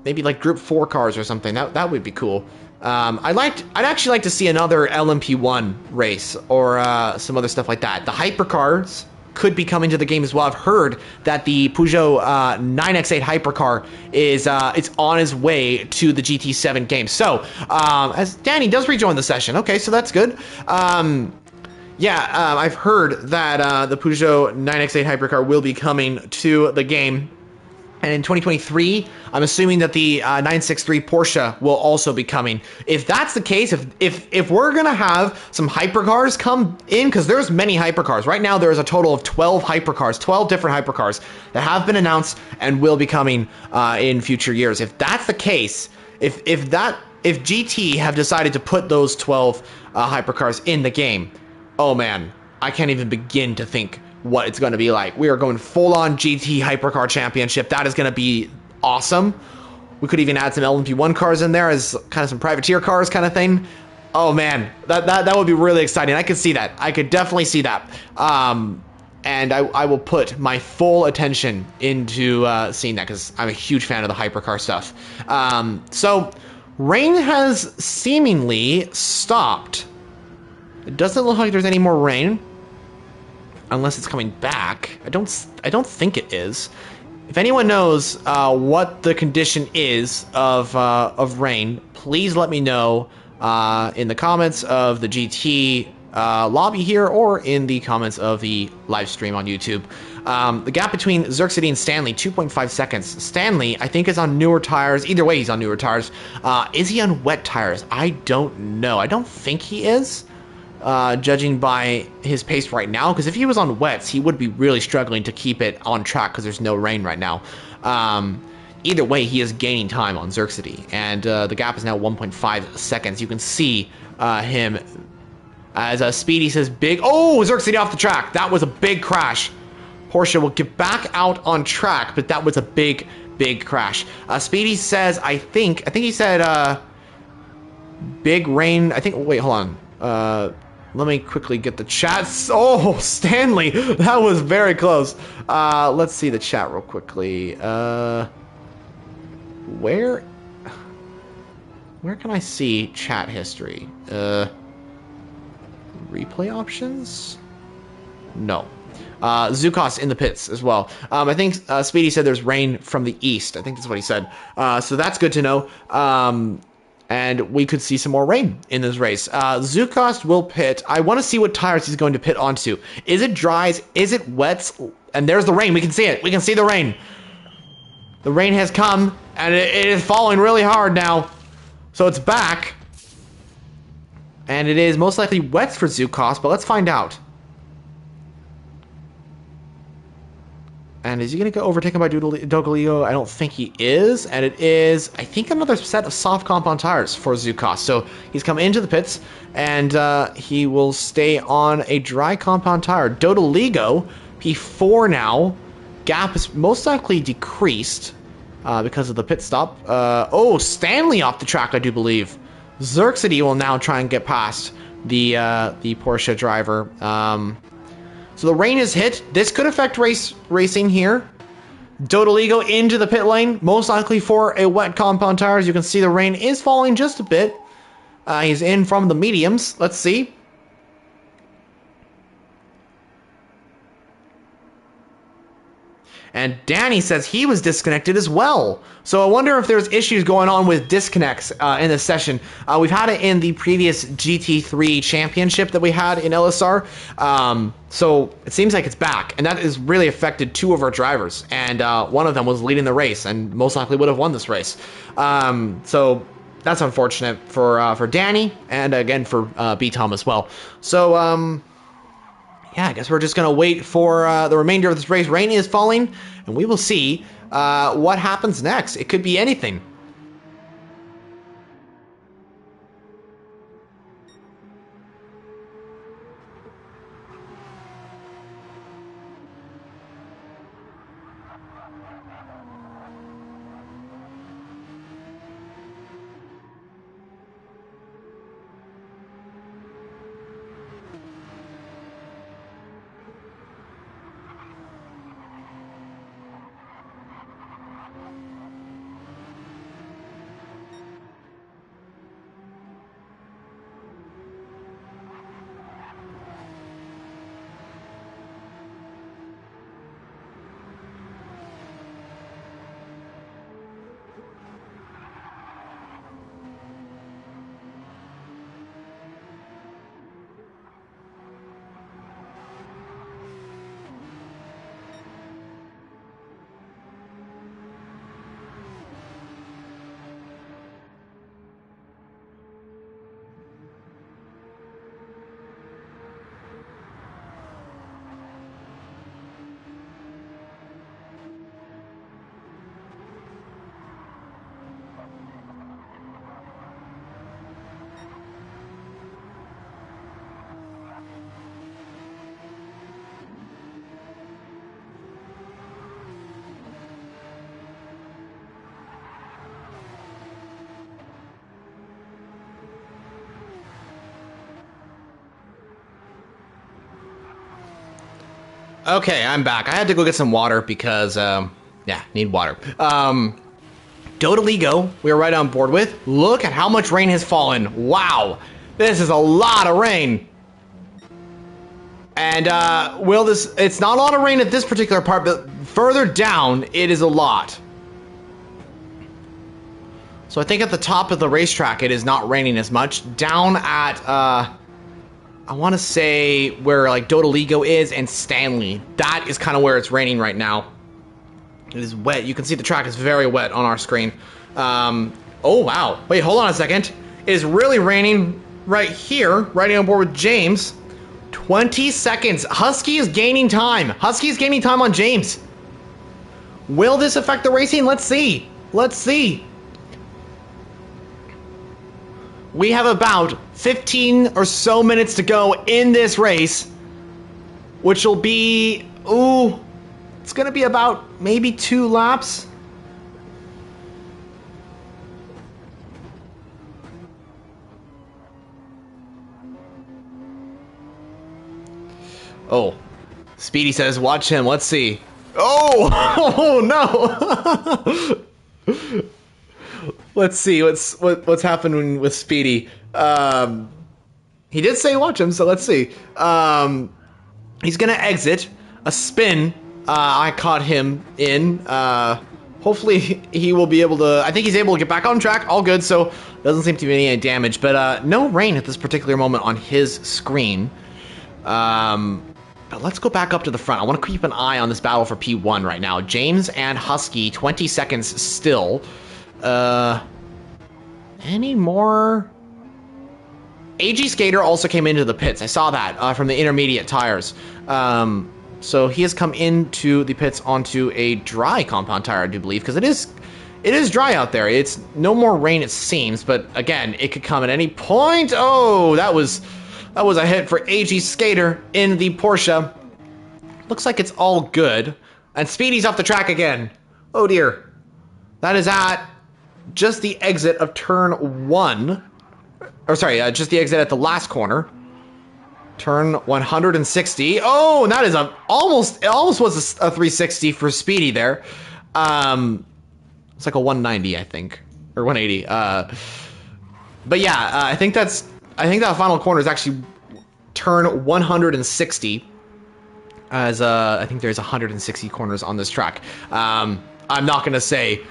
Maybe like Group 4 cars or something. That would be cool. I'd actually like to see another LMP1 race or some other stuff like that. The hypercars could be coming to the game as well. I've heard that the Peugeot 9X8 hypercar is it's on its way to the GT7 game. So as Danny does rejoin the session, okay, so that's good. I've heard that the Peugeot 9X8 hypercar will be coming to the game. And in 2023, I'm assuming that the 963 Porsche will also be coming. If that's the case, if we're gonna have some hypercars come in, because there's many hypercars. Right now, there's a total of 12 hypercars, 12 different hypercars that have been announced and will be coming in future years. If that's the case, if that if GT have decided to put those 12 hypercars in the game, oh man, I can't even begin to think what it's going to be like. We are going full-on GT hypercar championship. That is going to be awesome. We could even add some LMP1 cars in there as kind of some privateer cars kind of thing. Oh man, that would be really exciting. I could see that. I could definitely see that. And I will put my full attention into seeing that because I'm a huge fan of the hypercar stuff. So rain has seemingly stopped. It doesn't look like there's any more rain, unless it's coming back. I don't think it is. If anyone knows what the condition is of rain, please let me know in the comments of the GT lobby here or in the comments of the live stream on YouTube. The gap between Zerk City and Stanley, 2.5 seconds. Stanley, I think, is on newer tires. Either way, he's on newer tires. Is he on wet tires? I don't know. I don't think he is. Judging by his pace right now, because if he was on wets, he would be really struggling to keep it on track because there's no rain right now. Either way, he is gaining time on Zerk City, and the gap is now 1.5 seconds. You can see him as Speedy says big. Oh, Zerk City off the track. That was a big crash. Porsche will get back out on track, but that was a big crash. Speedy says, I think he said big rain. I think, wait, hold on. Let me quickly get the chat. Oh, Stanley, that was very close. Let's see the chat real quickly. Where can I see chat history? Replay options? No. Zukos in the pits as well. I think Speedy said there's rain from the east. I think that's what he said. So that's good to know. And we could see some more rain in this race. Zukos will pit. I want to see what tires he's going to pit onto. Is it dries? Is it wets? And there's the rain. We can see it. We can see the rain. The rain has come, and it is falling really hard now. So it's back. And it is most likely wets for Zukos, but let's find out. And is he going to get overtaken by Dogalio? I don't think he is. And it is, I think, another set of soft compound tires for Zukos. So he's come into the pits, and he will stay on a dry compound tire. Dodoligo, P4 now. Gap is most likely decreased because of the pit stop. Oh, Stanley off the track, I do believe. Zerk City will now try and get past the Porsche driver. So the rain is hit. This could affect racing here. Dodoligo into the pit lane, most likely for a wet compound tire. As you can see, the rain is falling just a bit. He's in from the mediums. Let's see. And Danny says he was disconnected as well. So I wonder if there's issues going on with disconnects in this session. We've had it in the previous GT3 championship that we had in LSR. So it seems like it's back. And that has really affected two of our drivers. And one of them was leading the race and most likely would have won this race. So that's unfortunate for Danny and again for B-Tom as well. So yeah, I guess we're just going to wait for the remainder of this race. Rain is falling, and we will see what happens next. It could be anything. Okay, I'm back. I had to go get some water because, yeah, need water. Dodaligo, we are right on board with. Look at how much rain has fallen. Wow, this is a lot of rain. And, it's not a lot of rain at this particular part, but further down, it is a lot. So I think at the top of the racetrack, it is not raining as much. Down at, I want to say where, like, Dodaligo is and Stanley. That is kind of where it's raining right now. It is wet. You can see the track is very wet on our screen. Oh, wow. Wait, hold on a second. It is really raining right here, riding on board with James. 20 seconds. Husky is gaining time. Husky is gaining time on James. Will this affect the racing? Let's see. Let's see. We have about 15 or so minutes to go in this race, which will be, ooh, it's going to be about maybe 2 laps. Oh, Speedy says, watch him. Let's see. Oh, oh no. Let's see what's happening with Speedy. He did say watch him, so let's see. He's gonna exit a spin. I caught him in. Hopefully he will be able to. I think he's able to get back on track. All good. So doesn't seem to be any damage, but no rain at this particular moment on his screen. But let's go back up to the front. I want to keep an eye on this battle for P1 right now. James and Husky, 20 seconds still. Any more? AG Skater also came into the pits. I saw that from the intermediate tires. So he has come into the pits onto a dry compound tire, I do believe, because it is dry out there. It's no more rain, it seems, but again, it could come at any point. Oh, that was a hit for AG Skater in the Porsche. Looks like it's all good. And Speedy's off the track again. Oh dear. That is at just the exit of turn 1. Or sorry, just the exit at the last corner. Turn 160. Oh, and that is it almost was a 360 for Speedy there. It's like a 190, I think, or 180. But yeah, I think that final corner is actually turn 160. As I think there's 160 corners on this track. I'm not gonna say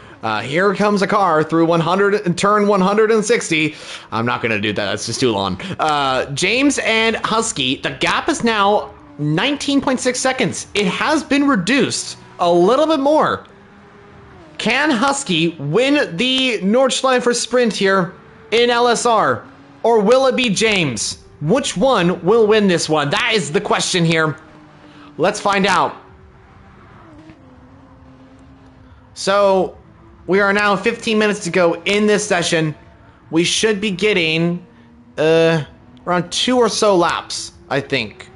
here comes a car through 100 and turn 160. I'm not gonna do that. That's just too long. James and Husky, the gap is now 19.6 seconds. It has been reduced a little bit more. Can Husky win the Nordschlefife sprint here in LSR? Or will it be James? Which one will win this one? That is the question here. Let's find out. So, we are now 15 minutes to go in this session. We should be getting around 2 or so laps, I think.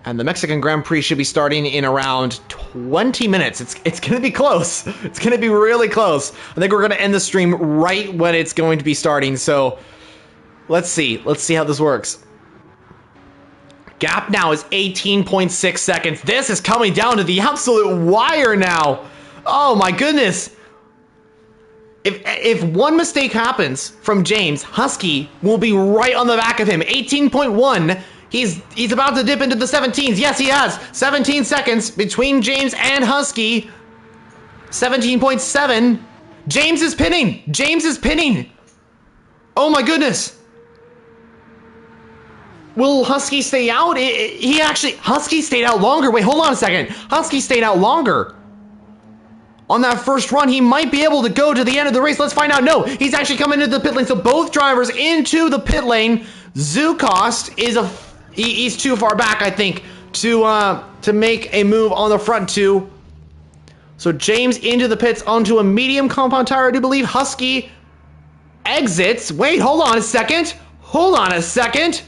And the Mexican Grand Prix should be starting in around 20 minutes. It's going to be close. It's going to be really close. I think we're going to end the stream right when it's going to be starting. So let's see. Let's see how this works. Gap now is 18.6 seconds. This is coming down to the absolute wire now. Oh my goodness. If one mistake happens from James, Husky will be right on the back of him. 18.1. He's about to dip into the 17s. Yes, he has. 17 seconds between James and Husky. 17.7. James is pinning. James is pinning. Oh my goodness. Will Husky stay out? Husky stayed out longer. Wait, hold on a second. Husky stayed out longer. On that first run, he might be able to go to the end of the race. Let's find out. No, he's actually coming into the pit lane. So both drivers into the pit lane. Zukost is he's too far back, I think, to make a move on the front two. So James into the pits onto a medium compound tire, I do believe. Husky exits. Wait, hold on a second. Hold on a second.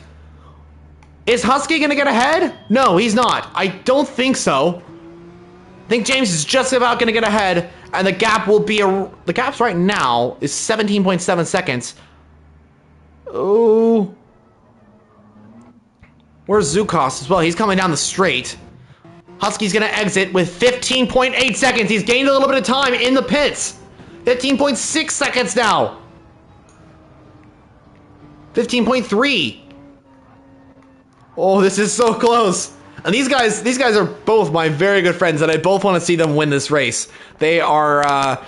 Is Husky gonna get ahead? No, he's not. I don't think so. I think James is just about gonna get ahead, and the gap will be the gap's right now is 17.7 seconds. Oh, Where's Zukos as well? He's coming down the straight. Husky's gonna exit with 15.8 seconds. He's gained a little bit of time in the pits. 15.6 seconds now. 15.3. Oh, this is so close. And these guys are both my very good friends, and I both want to see them win this race. They are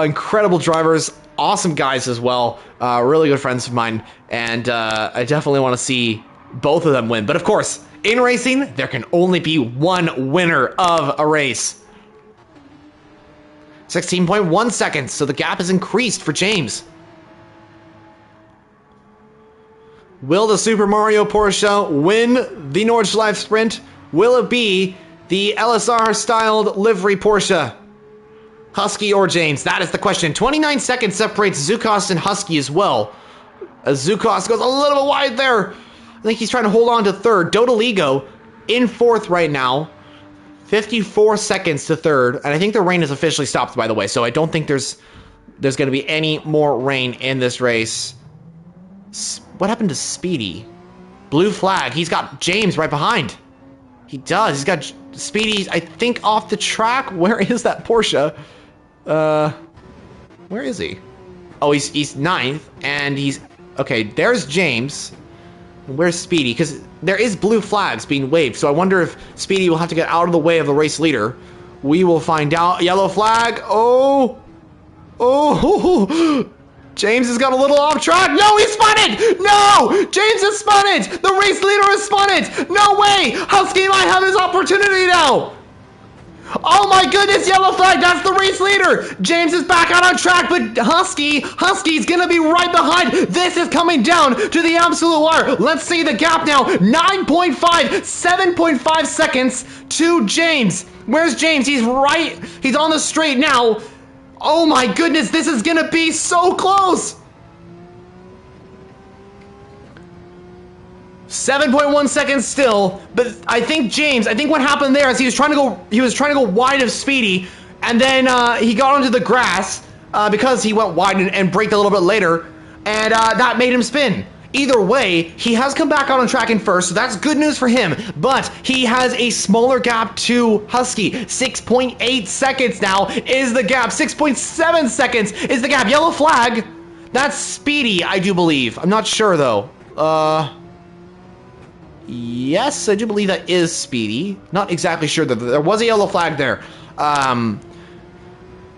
incredible drivers, awesome guys as well, really good friends of mine, and I definitely want to see both of them win. But of course, in racing, there can only be one winner of a race. 16.1 seconds, so the gap has increased for James. Will the Super Mario Porsche win the Nordschleife sprint? Will it be the LSR-styled livery Porsche? Husky or James? That is the question. 29 seconds separates Zukos and Husky as well. As Zukos goes a little bit wide there. I think he's trying to hold on to third. Dodaligo in fourth right now. 54 seconds to third. And I think the rain has officially stopped, by the way. So I don't think there's going to be any more rain in this race. What happened to Speedy? Blue flag. He's got James right behind. He does. He's got Speedy, I think, off the track. Where is that Porsche? Where is he? Oh, he's ninth, and he's... Okay, there's James. Where's Speedy? Because there is blue flags being waved, so I wonder if Speedy will have to get out of the way of the race leader. We will find out. Yellow flag. Oh! Oh! James has got a little off track. No, he spun it! No! James has spun it! The race leader has spun it! No way! Husky might have his opportunity now! Oh my goodness, yellow flag, that's the race leader! James is back out on track, but Husky's gonna be right behind. This is coming down to the absolute wire. Let's see the gap now. 9.5, 7.5 seconds to James. Where's James? He's on the straight now. Oh my goodness, this is gonna be so close! 7.1 seconds still, but I think what happened there is he was trying to go wide of Speedy, and then he got onto the grass because he went wide and braked a little bit later, and that made him spin. Either way, he has come back out on track in first, so that's good news for him, but he has a smaller gap to Husky. 6.8 seconds now is the gap. 6.7 seconds is the gap. Yellow flag. That's Speedy, I do believe. I'm not sure, though. Yes, I do believe that is Speedy. Not exactly sure that there was a yellow flag there. But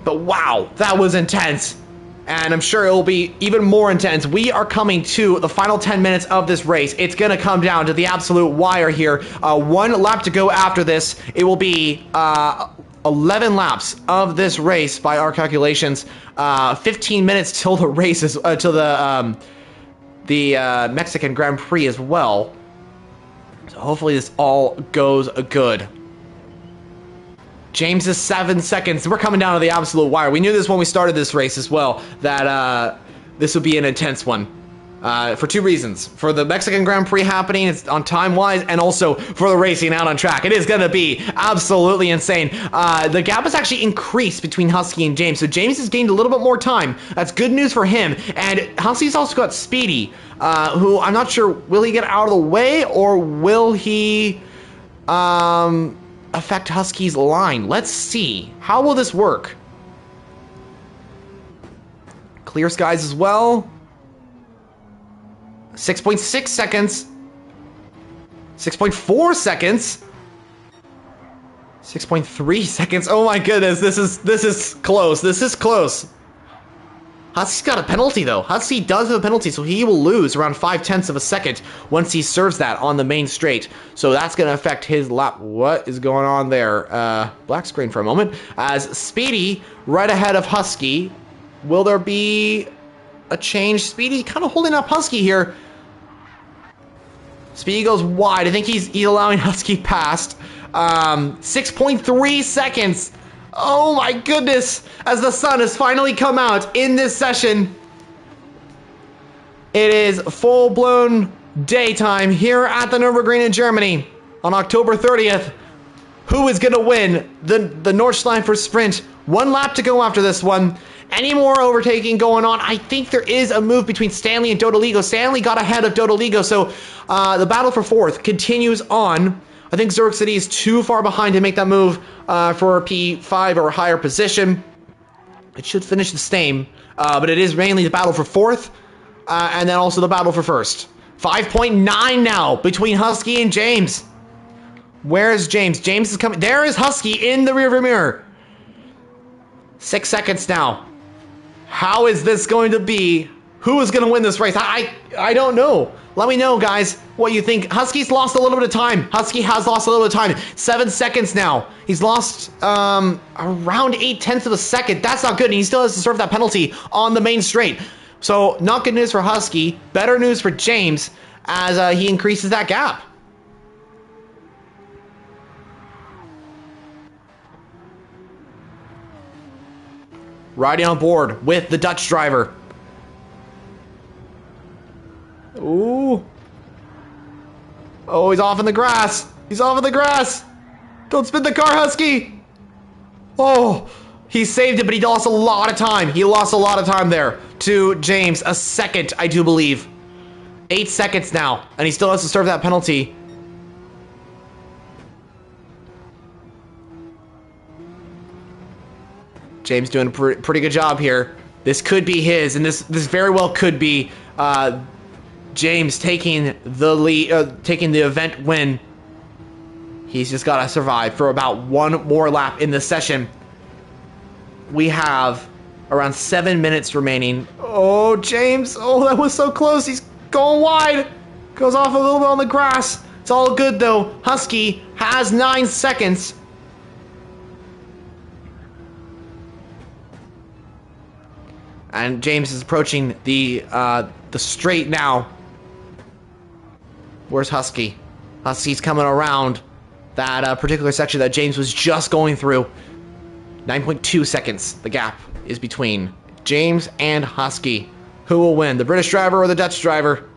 wow, that was intense. And I'm sure it will be even more intense. We are coming to the final 10 minutes of this race. It's going to come down to the absolute wire here. One lap to go after this. It will be 11 laps of this race by our calculations. 15 minutes till the race is till the Mexican Grand Prix as well. So hopefully this all goes good. James is 7 seconds. We're coming down to the absolute wire. We knew this when we started this race as well, that this would be an intense one. For two reasons. For the Mexican Grand Prix happening, it's on time-wise, and also for the racing out on track. It is going to be absolutely insane. The gap has actually increased between Husky and James, so James has gained a little bit more time. That's good news for him. And Husky's also got Speedy, who I'm not sure, will he get out of the way, or will he affect Husky's line? Let's see. How will this work? Clear skies as well. 6.6 seconds. 6.4 seconds. 6.3 seconds. Oh my goodness, this is close. This is close. Husky's got a penalty though. Husky does have a penalty, so he will lose around 0.5 of a second once he serves that on the main straight. So that's going to affect his lap. What is going on there? Black screen for a moment. As Speedy right ahead of Husky. Will there be a change? Speedy kind of holding up Husky here. Speedy goes wide. I think he's allowing Husky past. 6.3 seconds. Oh my goodness. As the sun has finally come out in this session. It is full-blown daytime here at the Nürburgring in Germany on October 30th. who is going to win the Nordschlefife sprint. 1 lap to go after this one. Any more overtaking going on? I think there is a move between Stanley and Dodoligo. Stanley got ahead of Dodoligo, so the battle for 4th continues on. I think Zurich City is too far behind to make that move for P5 or higher position. It should finish the same, but it is mainly the battle for 4th, and then also the battle for 1st. 5.9 now between Husky and James. Where's James? James is coming. There is Husky in the rearview mirror. 6 seconds now. How is this going to be? Who is going to win this race? I don't know. Let me know, guys, what you think. Husky's lost a little bit of time. Husky has lost a little bit of time. 7 seconds now. He's lost around 0.8 of a second. That's not good, and he still has to serve that penalty on the main straight. So, not good news for Husky. Better news for James as he increases that gap. Riding on board with the Dutch driver. Ooh. Oh, he's off in the grass. He's off in the grass. Don't spin the car, Husky. Oh, he saved it, but he lost a lot of time. He lost a lot of time there to James. A second, I do believe. 8 seconds now, and he still has to serve that penalty. James doing a pretty good job here. This could be his, and this very well could be James taking the lead, taking the event win. He's just got to survive for about 1 more lap in this session. We have around 7 minutes remaining. Oh, James. Oh, that was so close. He's going wide. Goes off a little bit on the grass. It's all good, though. Husky has 9 seconds. And James is approaching the straight now. Where's Husky? Husky's coming around that particular section that James was just going through. 9.2 seconds. The gap is between James and Husky. Who will win? The British driver or the Dutch driver?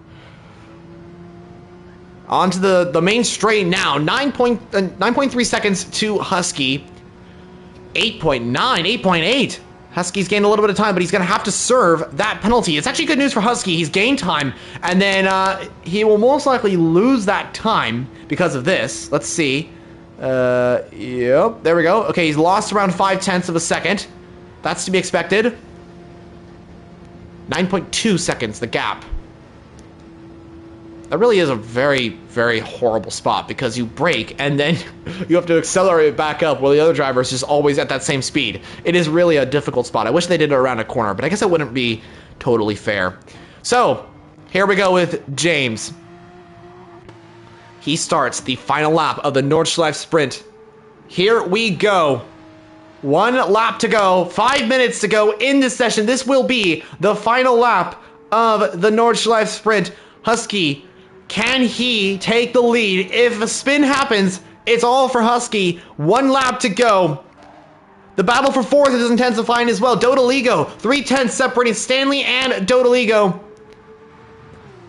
On to the main straight now. 9.3 seconds to Husky. 8.9, 8.8. Husky's gained a little bit of time, but he's going to have to serve that penalty. It's actually good news for Husky. He's gained time, and then he will most likely lose that time because of this. Let's see. Yep, there we go. Okay, he's lost around 0.5 of a second. That's to be expected. 9.2 seconds, the gap. That really is a very, very horrible spot because you brake and then you have to accelerate back up while the other driver is just always at that same speed. It is really a difficult spot. I wish they did it around a corner, but I guess it wouldn't be totally fair. So, here we go with James. He starts the final lap of the Nordschleife sprint. Here we go. 1 lap to go, 5 minutes to go in this session. This will be the final lap of the Nordschleife sprint. Husky, can he take the lead? If a spin happens, it's all for Husky. 1 lap to go. The battle for 4th is intensifying as well. Dodoligo, 0.3 separating Stanley and Dodoligo.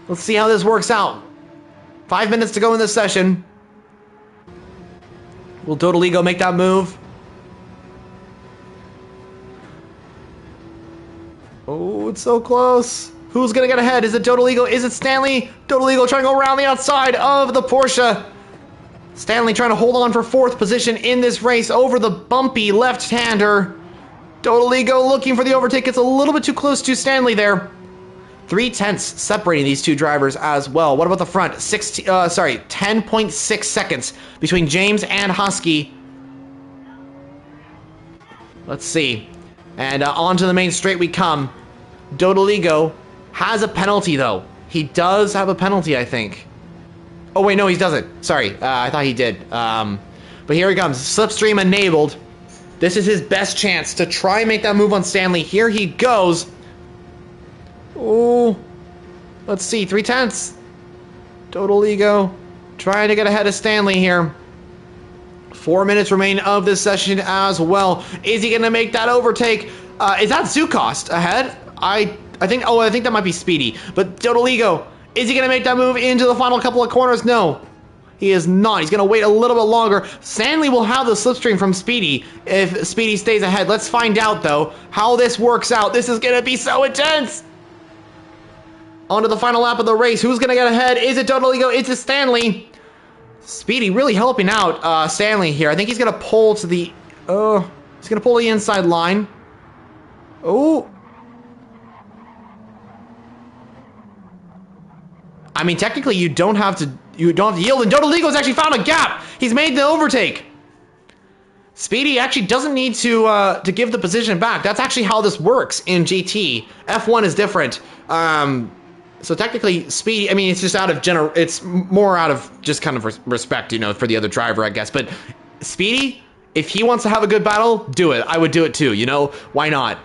Let's see how this works out. 5 minutes to go in this session. Will Dodoligo make that move? Oh, it's so close. Who's going to get ahead? Is it Dodoligo? Is it Stanley? Dodoligo trying to go around the outside of the Porsche. Stanley trying to hold on for 4th position in this race over the bumpy left-hander. Dodoligo looking for the overtake. It's a little bit too close to Stanley there. 0.3 separating these two drivers as well. What about the front? 10.6 seconds between James and Husky. Let's see. And onto the main straight we come. Dodoligo has a penalty, though. He does have a penalty, I think. Oh, wait, no, he doesn't. Sorry, I thought he did. But here he comes. Slipstream enabled. This is his best chance to try and make that move on Stanley. Here he goes. Oh, let's see. 0.3. Dodoligo trying to get ahead of Stanley here. 4 minutes remain of this session as well. Is he going to make that overtake? Is that Zukost ahead? I think that might be Speedy. But Dodoligo, is he going to make that move into the final couple of corners? No. He is not. He's going to wait a little bit longer. Stanley will have the slipstream from Speedy if Speedy stays ahead. Let's find out, though, how this works out. This is going to be so intense. On to the final lap of the race. Who's going to get ahead? Is it Total Ego? It's Stanley. Speedy really helping out Stanley here. I think he's going to pull to the... he's going to pull the inside line. Oh. I mean, technically, you don't have to yield, and Total Ego's actually found a gap. He's made the overtake. Speedy actually doesn't need to give the position back. That's actually how this works in GT. F1 is different. So technically, Speedy, I mean, it's just out of it's more out of just kind of respect, you know, for the other driver, I guess. But Speedy, if he wants to have a good battle, do it. I would do it too, you know? Why not?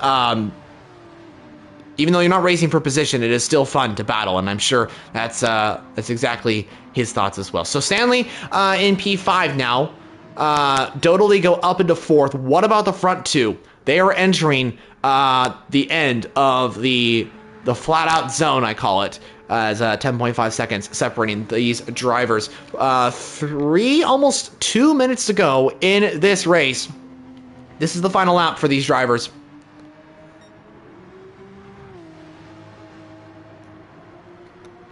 Even though you're not racing for position, it is still fun to battle, and I'm sure that's exactly his thoughts as well. So Stanley in P5 now. Total Ego up into 4th. What about the front two? They are entering the end of the flat-out zone, I call it, as 10.5 seconds separating these drivers. Almost 2 minutes to go in this race. This is the final lap for these drivers.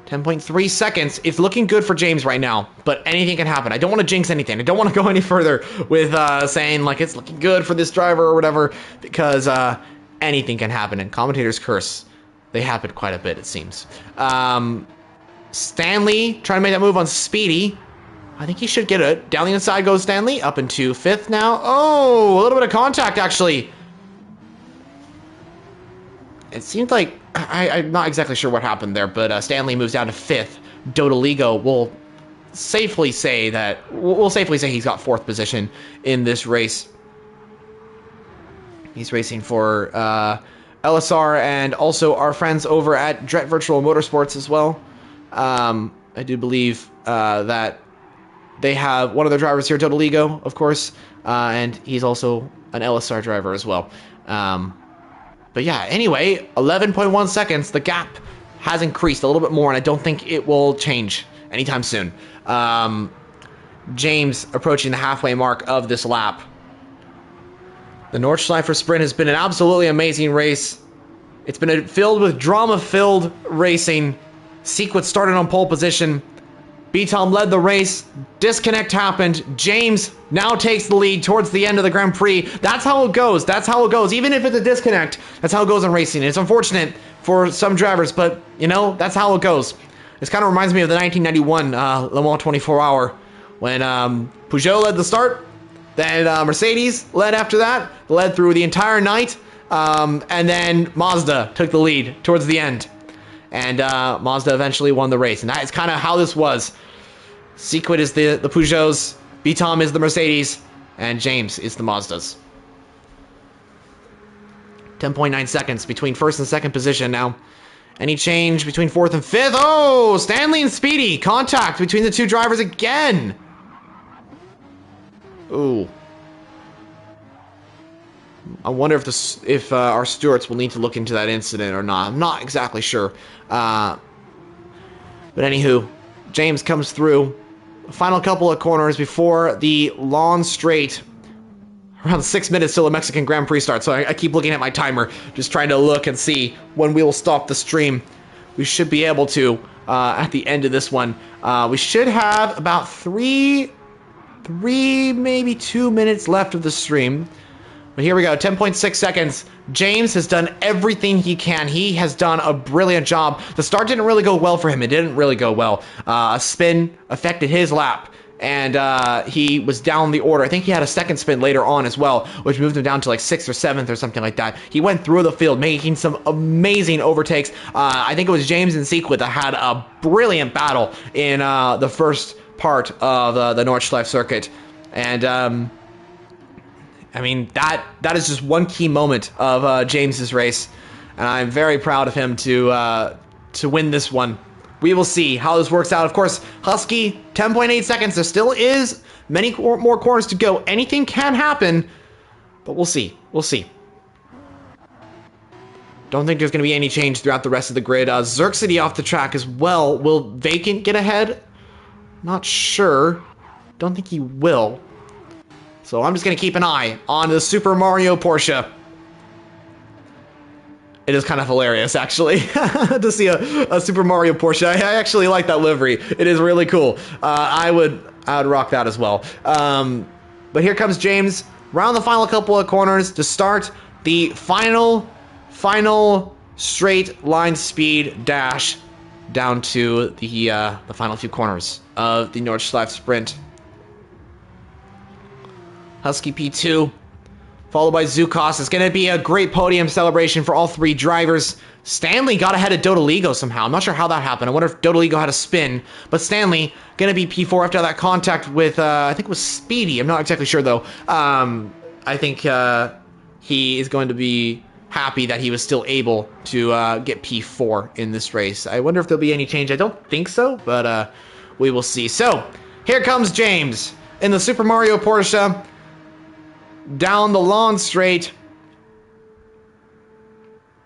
10.3 seconds. It's looking good for James right now, but anything can happen. I don't want to jinx anything. I don't want to go any further with saying, like, it's looking good for this driver or whatever, because anything can happen, and commentators curse. They happen quite a bit, it seems. Stanley trying to make that move on Speedy. I think he should get it. Down the inside goes Stanley, up into 5th now. Oh, a little bit of contact, actually. It seemed like, I'm not exactly sure what happened there, but Stanley moves down to 5th. Total Ego will safely say that, we'll safely say he's got 4th position in this race. He's racing for LSR and also our friends over at Dret Virtual Motorsports as well. I do believe that they have one of their drivers here, Total Ego, of course, and he's also an LSR driver as well. But yeah, anyway, 11.1 seconds. The gap has increased a little bit more, and I don't think it will change anytime soon. James approaching the halfway mark of this lap. The Nordschlefife sprint has been an absolutely amazing race. It's been filled with drama-filled racing. Sequence started on pole position. B-Tom led the race. Disconnect happened. James now takes the lead towards the end of the Grand Prix. That's how it goes. That's how it goes. Even if it's a disconnect, that's how it goes in racing. It's unfortunate for some drivers, but, you know, that's how it goes. This kind of reminds me of the 1991 Le Mans 24-hour when Peugeot led the start. Then Mercedes led after that, led through the entire night, and then Mazda took the lead towards the end. And Mazda eventually won the race. And that is kind of how this was. Sequit is the Peugeots, B-Tom is the Mercedes, and James is the Mazdas. 10.9 seconds between 1st and 2nd position now. Any change between 4th and 5th? Oh, Stanley and Speedy. Contact between the two drivers again. Ooh. I wonder if our stewards will need to look into that incident or not. I'm not exactly sure. But anywho, James comes through. Final couple of corners before the long straight. Around 6 minutes till the Mexican Grand Prix starts. So I keep looking at my timer, just trying to look and see when we will stop the stream. We should be able to at the end of this one. We should have about three, maybe 2 minutes left of the stream. But here we go, 10.6 seconds. James has done everything he can. He has done a brilliant job. The start didn't really go well for him. It didn't really go well. A spin affected his lap, and he was down the order. I think he had a second spin later on as well, which moved him down to like 6th or 7th or something like that. He went through the field, making some amazing overtakes. I think it was James and Sequit that had a brilliant battle in the first part of the Nordschleife circuit. And I mean, that is just one key moment of James's race, and I'm very proud of him to win this one. We will see how this works out. Of course, Husky, 10.8 seconds. There still is many more corners to go. Anything can happen, but we'll see. We'll see. Don't think there's going to be any change throughout the rest of the grid. Zerk City off the track as well. Will Vacant get ahead? Not sure. Don't think he will. So I'm just going to keep an eye on the Super Mario Porsche. It is kind of hilarious, actually, to see a Super Mario Porsche. I actually like that livery. It is really cool. I would rock that as well. But here comes James. Round the final couple of corners to start the final straight line speed dash down to the final few corners of the Nordschleife sprint. Husky P2, followed by Zukos. It's going to be a great podium celebration for all three drivers. Stanley got ahead of Dodoligo somehow. I'm not sure how that happened. I wonder if Dodoligo had a spin. But Stanley going to be P4 after that contact with, I think it was Speedy. I'm not exactly sure, though. I think he is going to be happy that he was still able to get P4 in this race. I wonder if there'll be any change. I don't think so, but we will see. So, here comes James in the Super Mario Porsche. Down the lawn straight.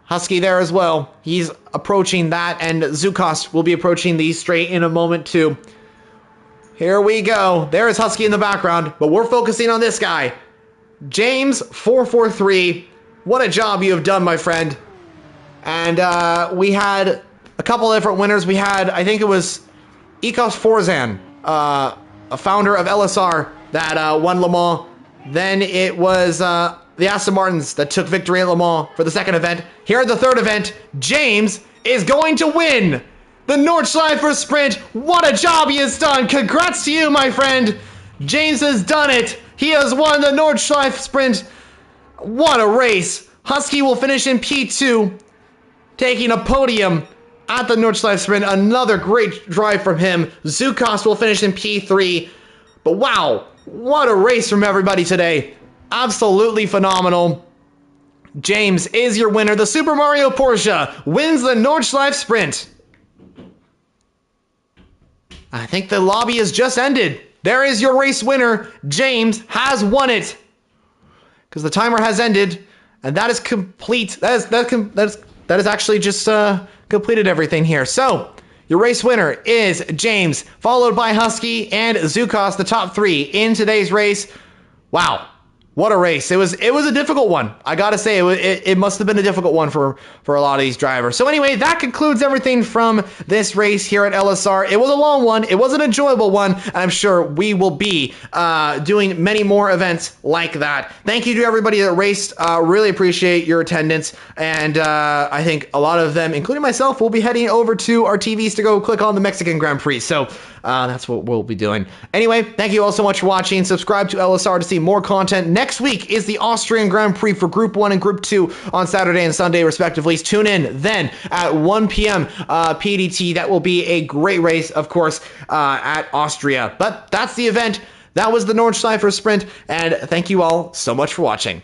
Husky there as well. He's approaching that, and Zukos will be approaching the straight in a moment too. Here we go. There is Husky in the background, but we're focusing on this guy. James 443. What a job you have done, my friend. And we had a couple of different winners. We had, I think it was Ecos Forzan, a founder of LSR, that won Le Mans. Then it was the Aston Martins that took victory at Le Mans for the second event. Here at the third event, James is going to win the Nordschleife sprint. What a job he has done. Congrats to you, my friend. James has done it. He has won the Nordschleife sprint. What a race. Husky will finish in P2, taking a podium at the Nordschleife sprint. Another great drive from him. Zukos will finish in P3. But wow. What a race from everybody today. Absolutely phenomenal. James is your winner. The Super Mario Porsche wins the Nordschleife sprint. I think the lobby has just ended. There is your race winner. James has won it. Because the timer has ended. And that is complete. That is actually just completed everything here. So, your race winner is James, followed by Husky and Zukos, the top three in today's race. Wow, what a race. It was a difficult one. I gotta say, it must have been a difficult one for a lot of these drivers. So anyway, that concludes everything from this race here at LSR. It was a long one. It was an enjoyable one. And I'm sure we will be doing many more events like that. Thank you to everybody that raced. Really appreciate your attendance. And I think a lot of them, including myself, will be heading over to our TVs to go click on the Mexican Grand Prix. So that's what we'll be doing. Anyway, thank you all so much for watching. Subscribe to LSR to see more content. Next week is the Austrian Grand Prix for Group 1 and Group 2 on Saturday and Sunday, respectively. Tune in then at 1 p.m. PDT. That will be a great race, of course, at Austria. But that's the event. That was the Nordschleife sprint, and thank you all so much for watching.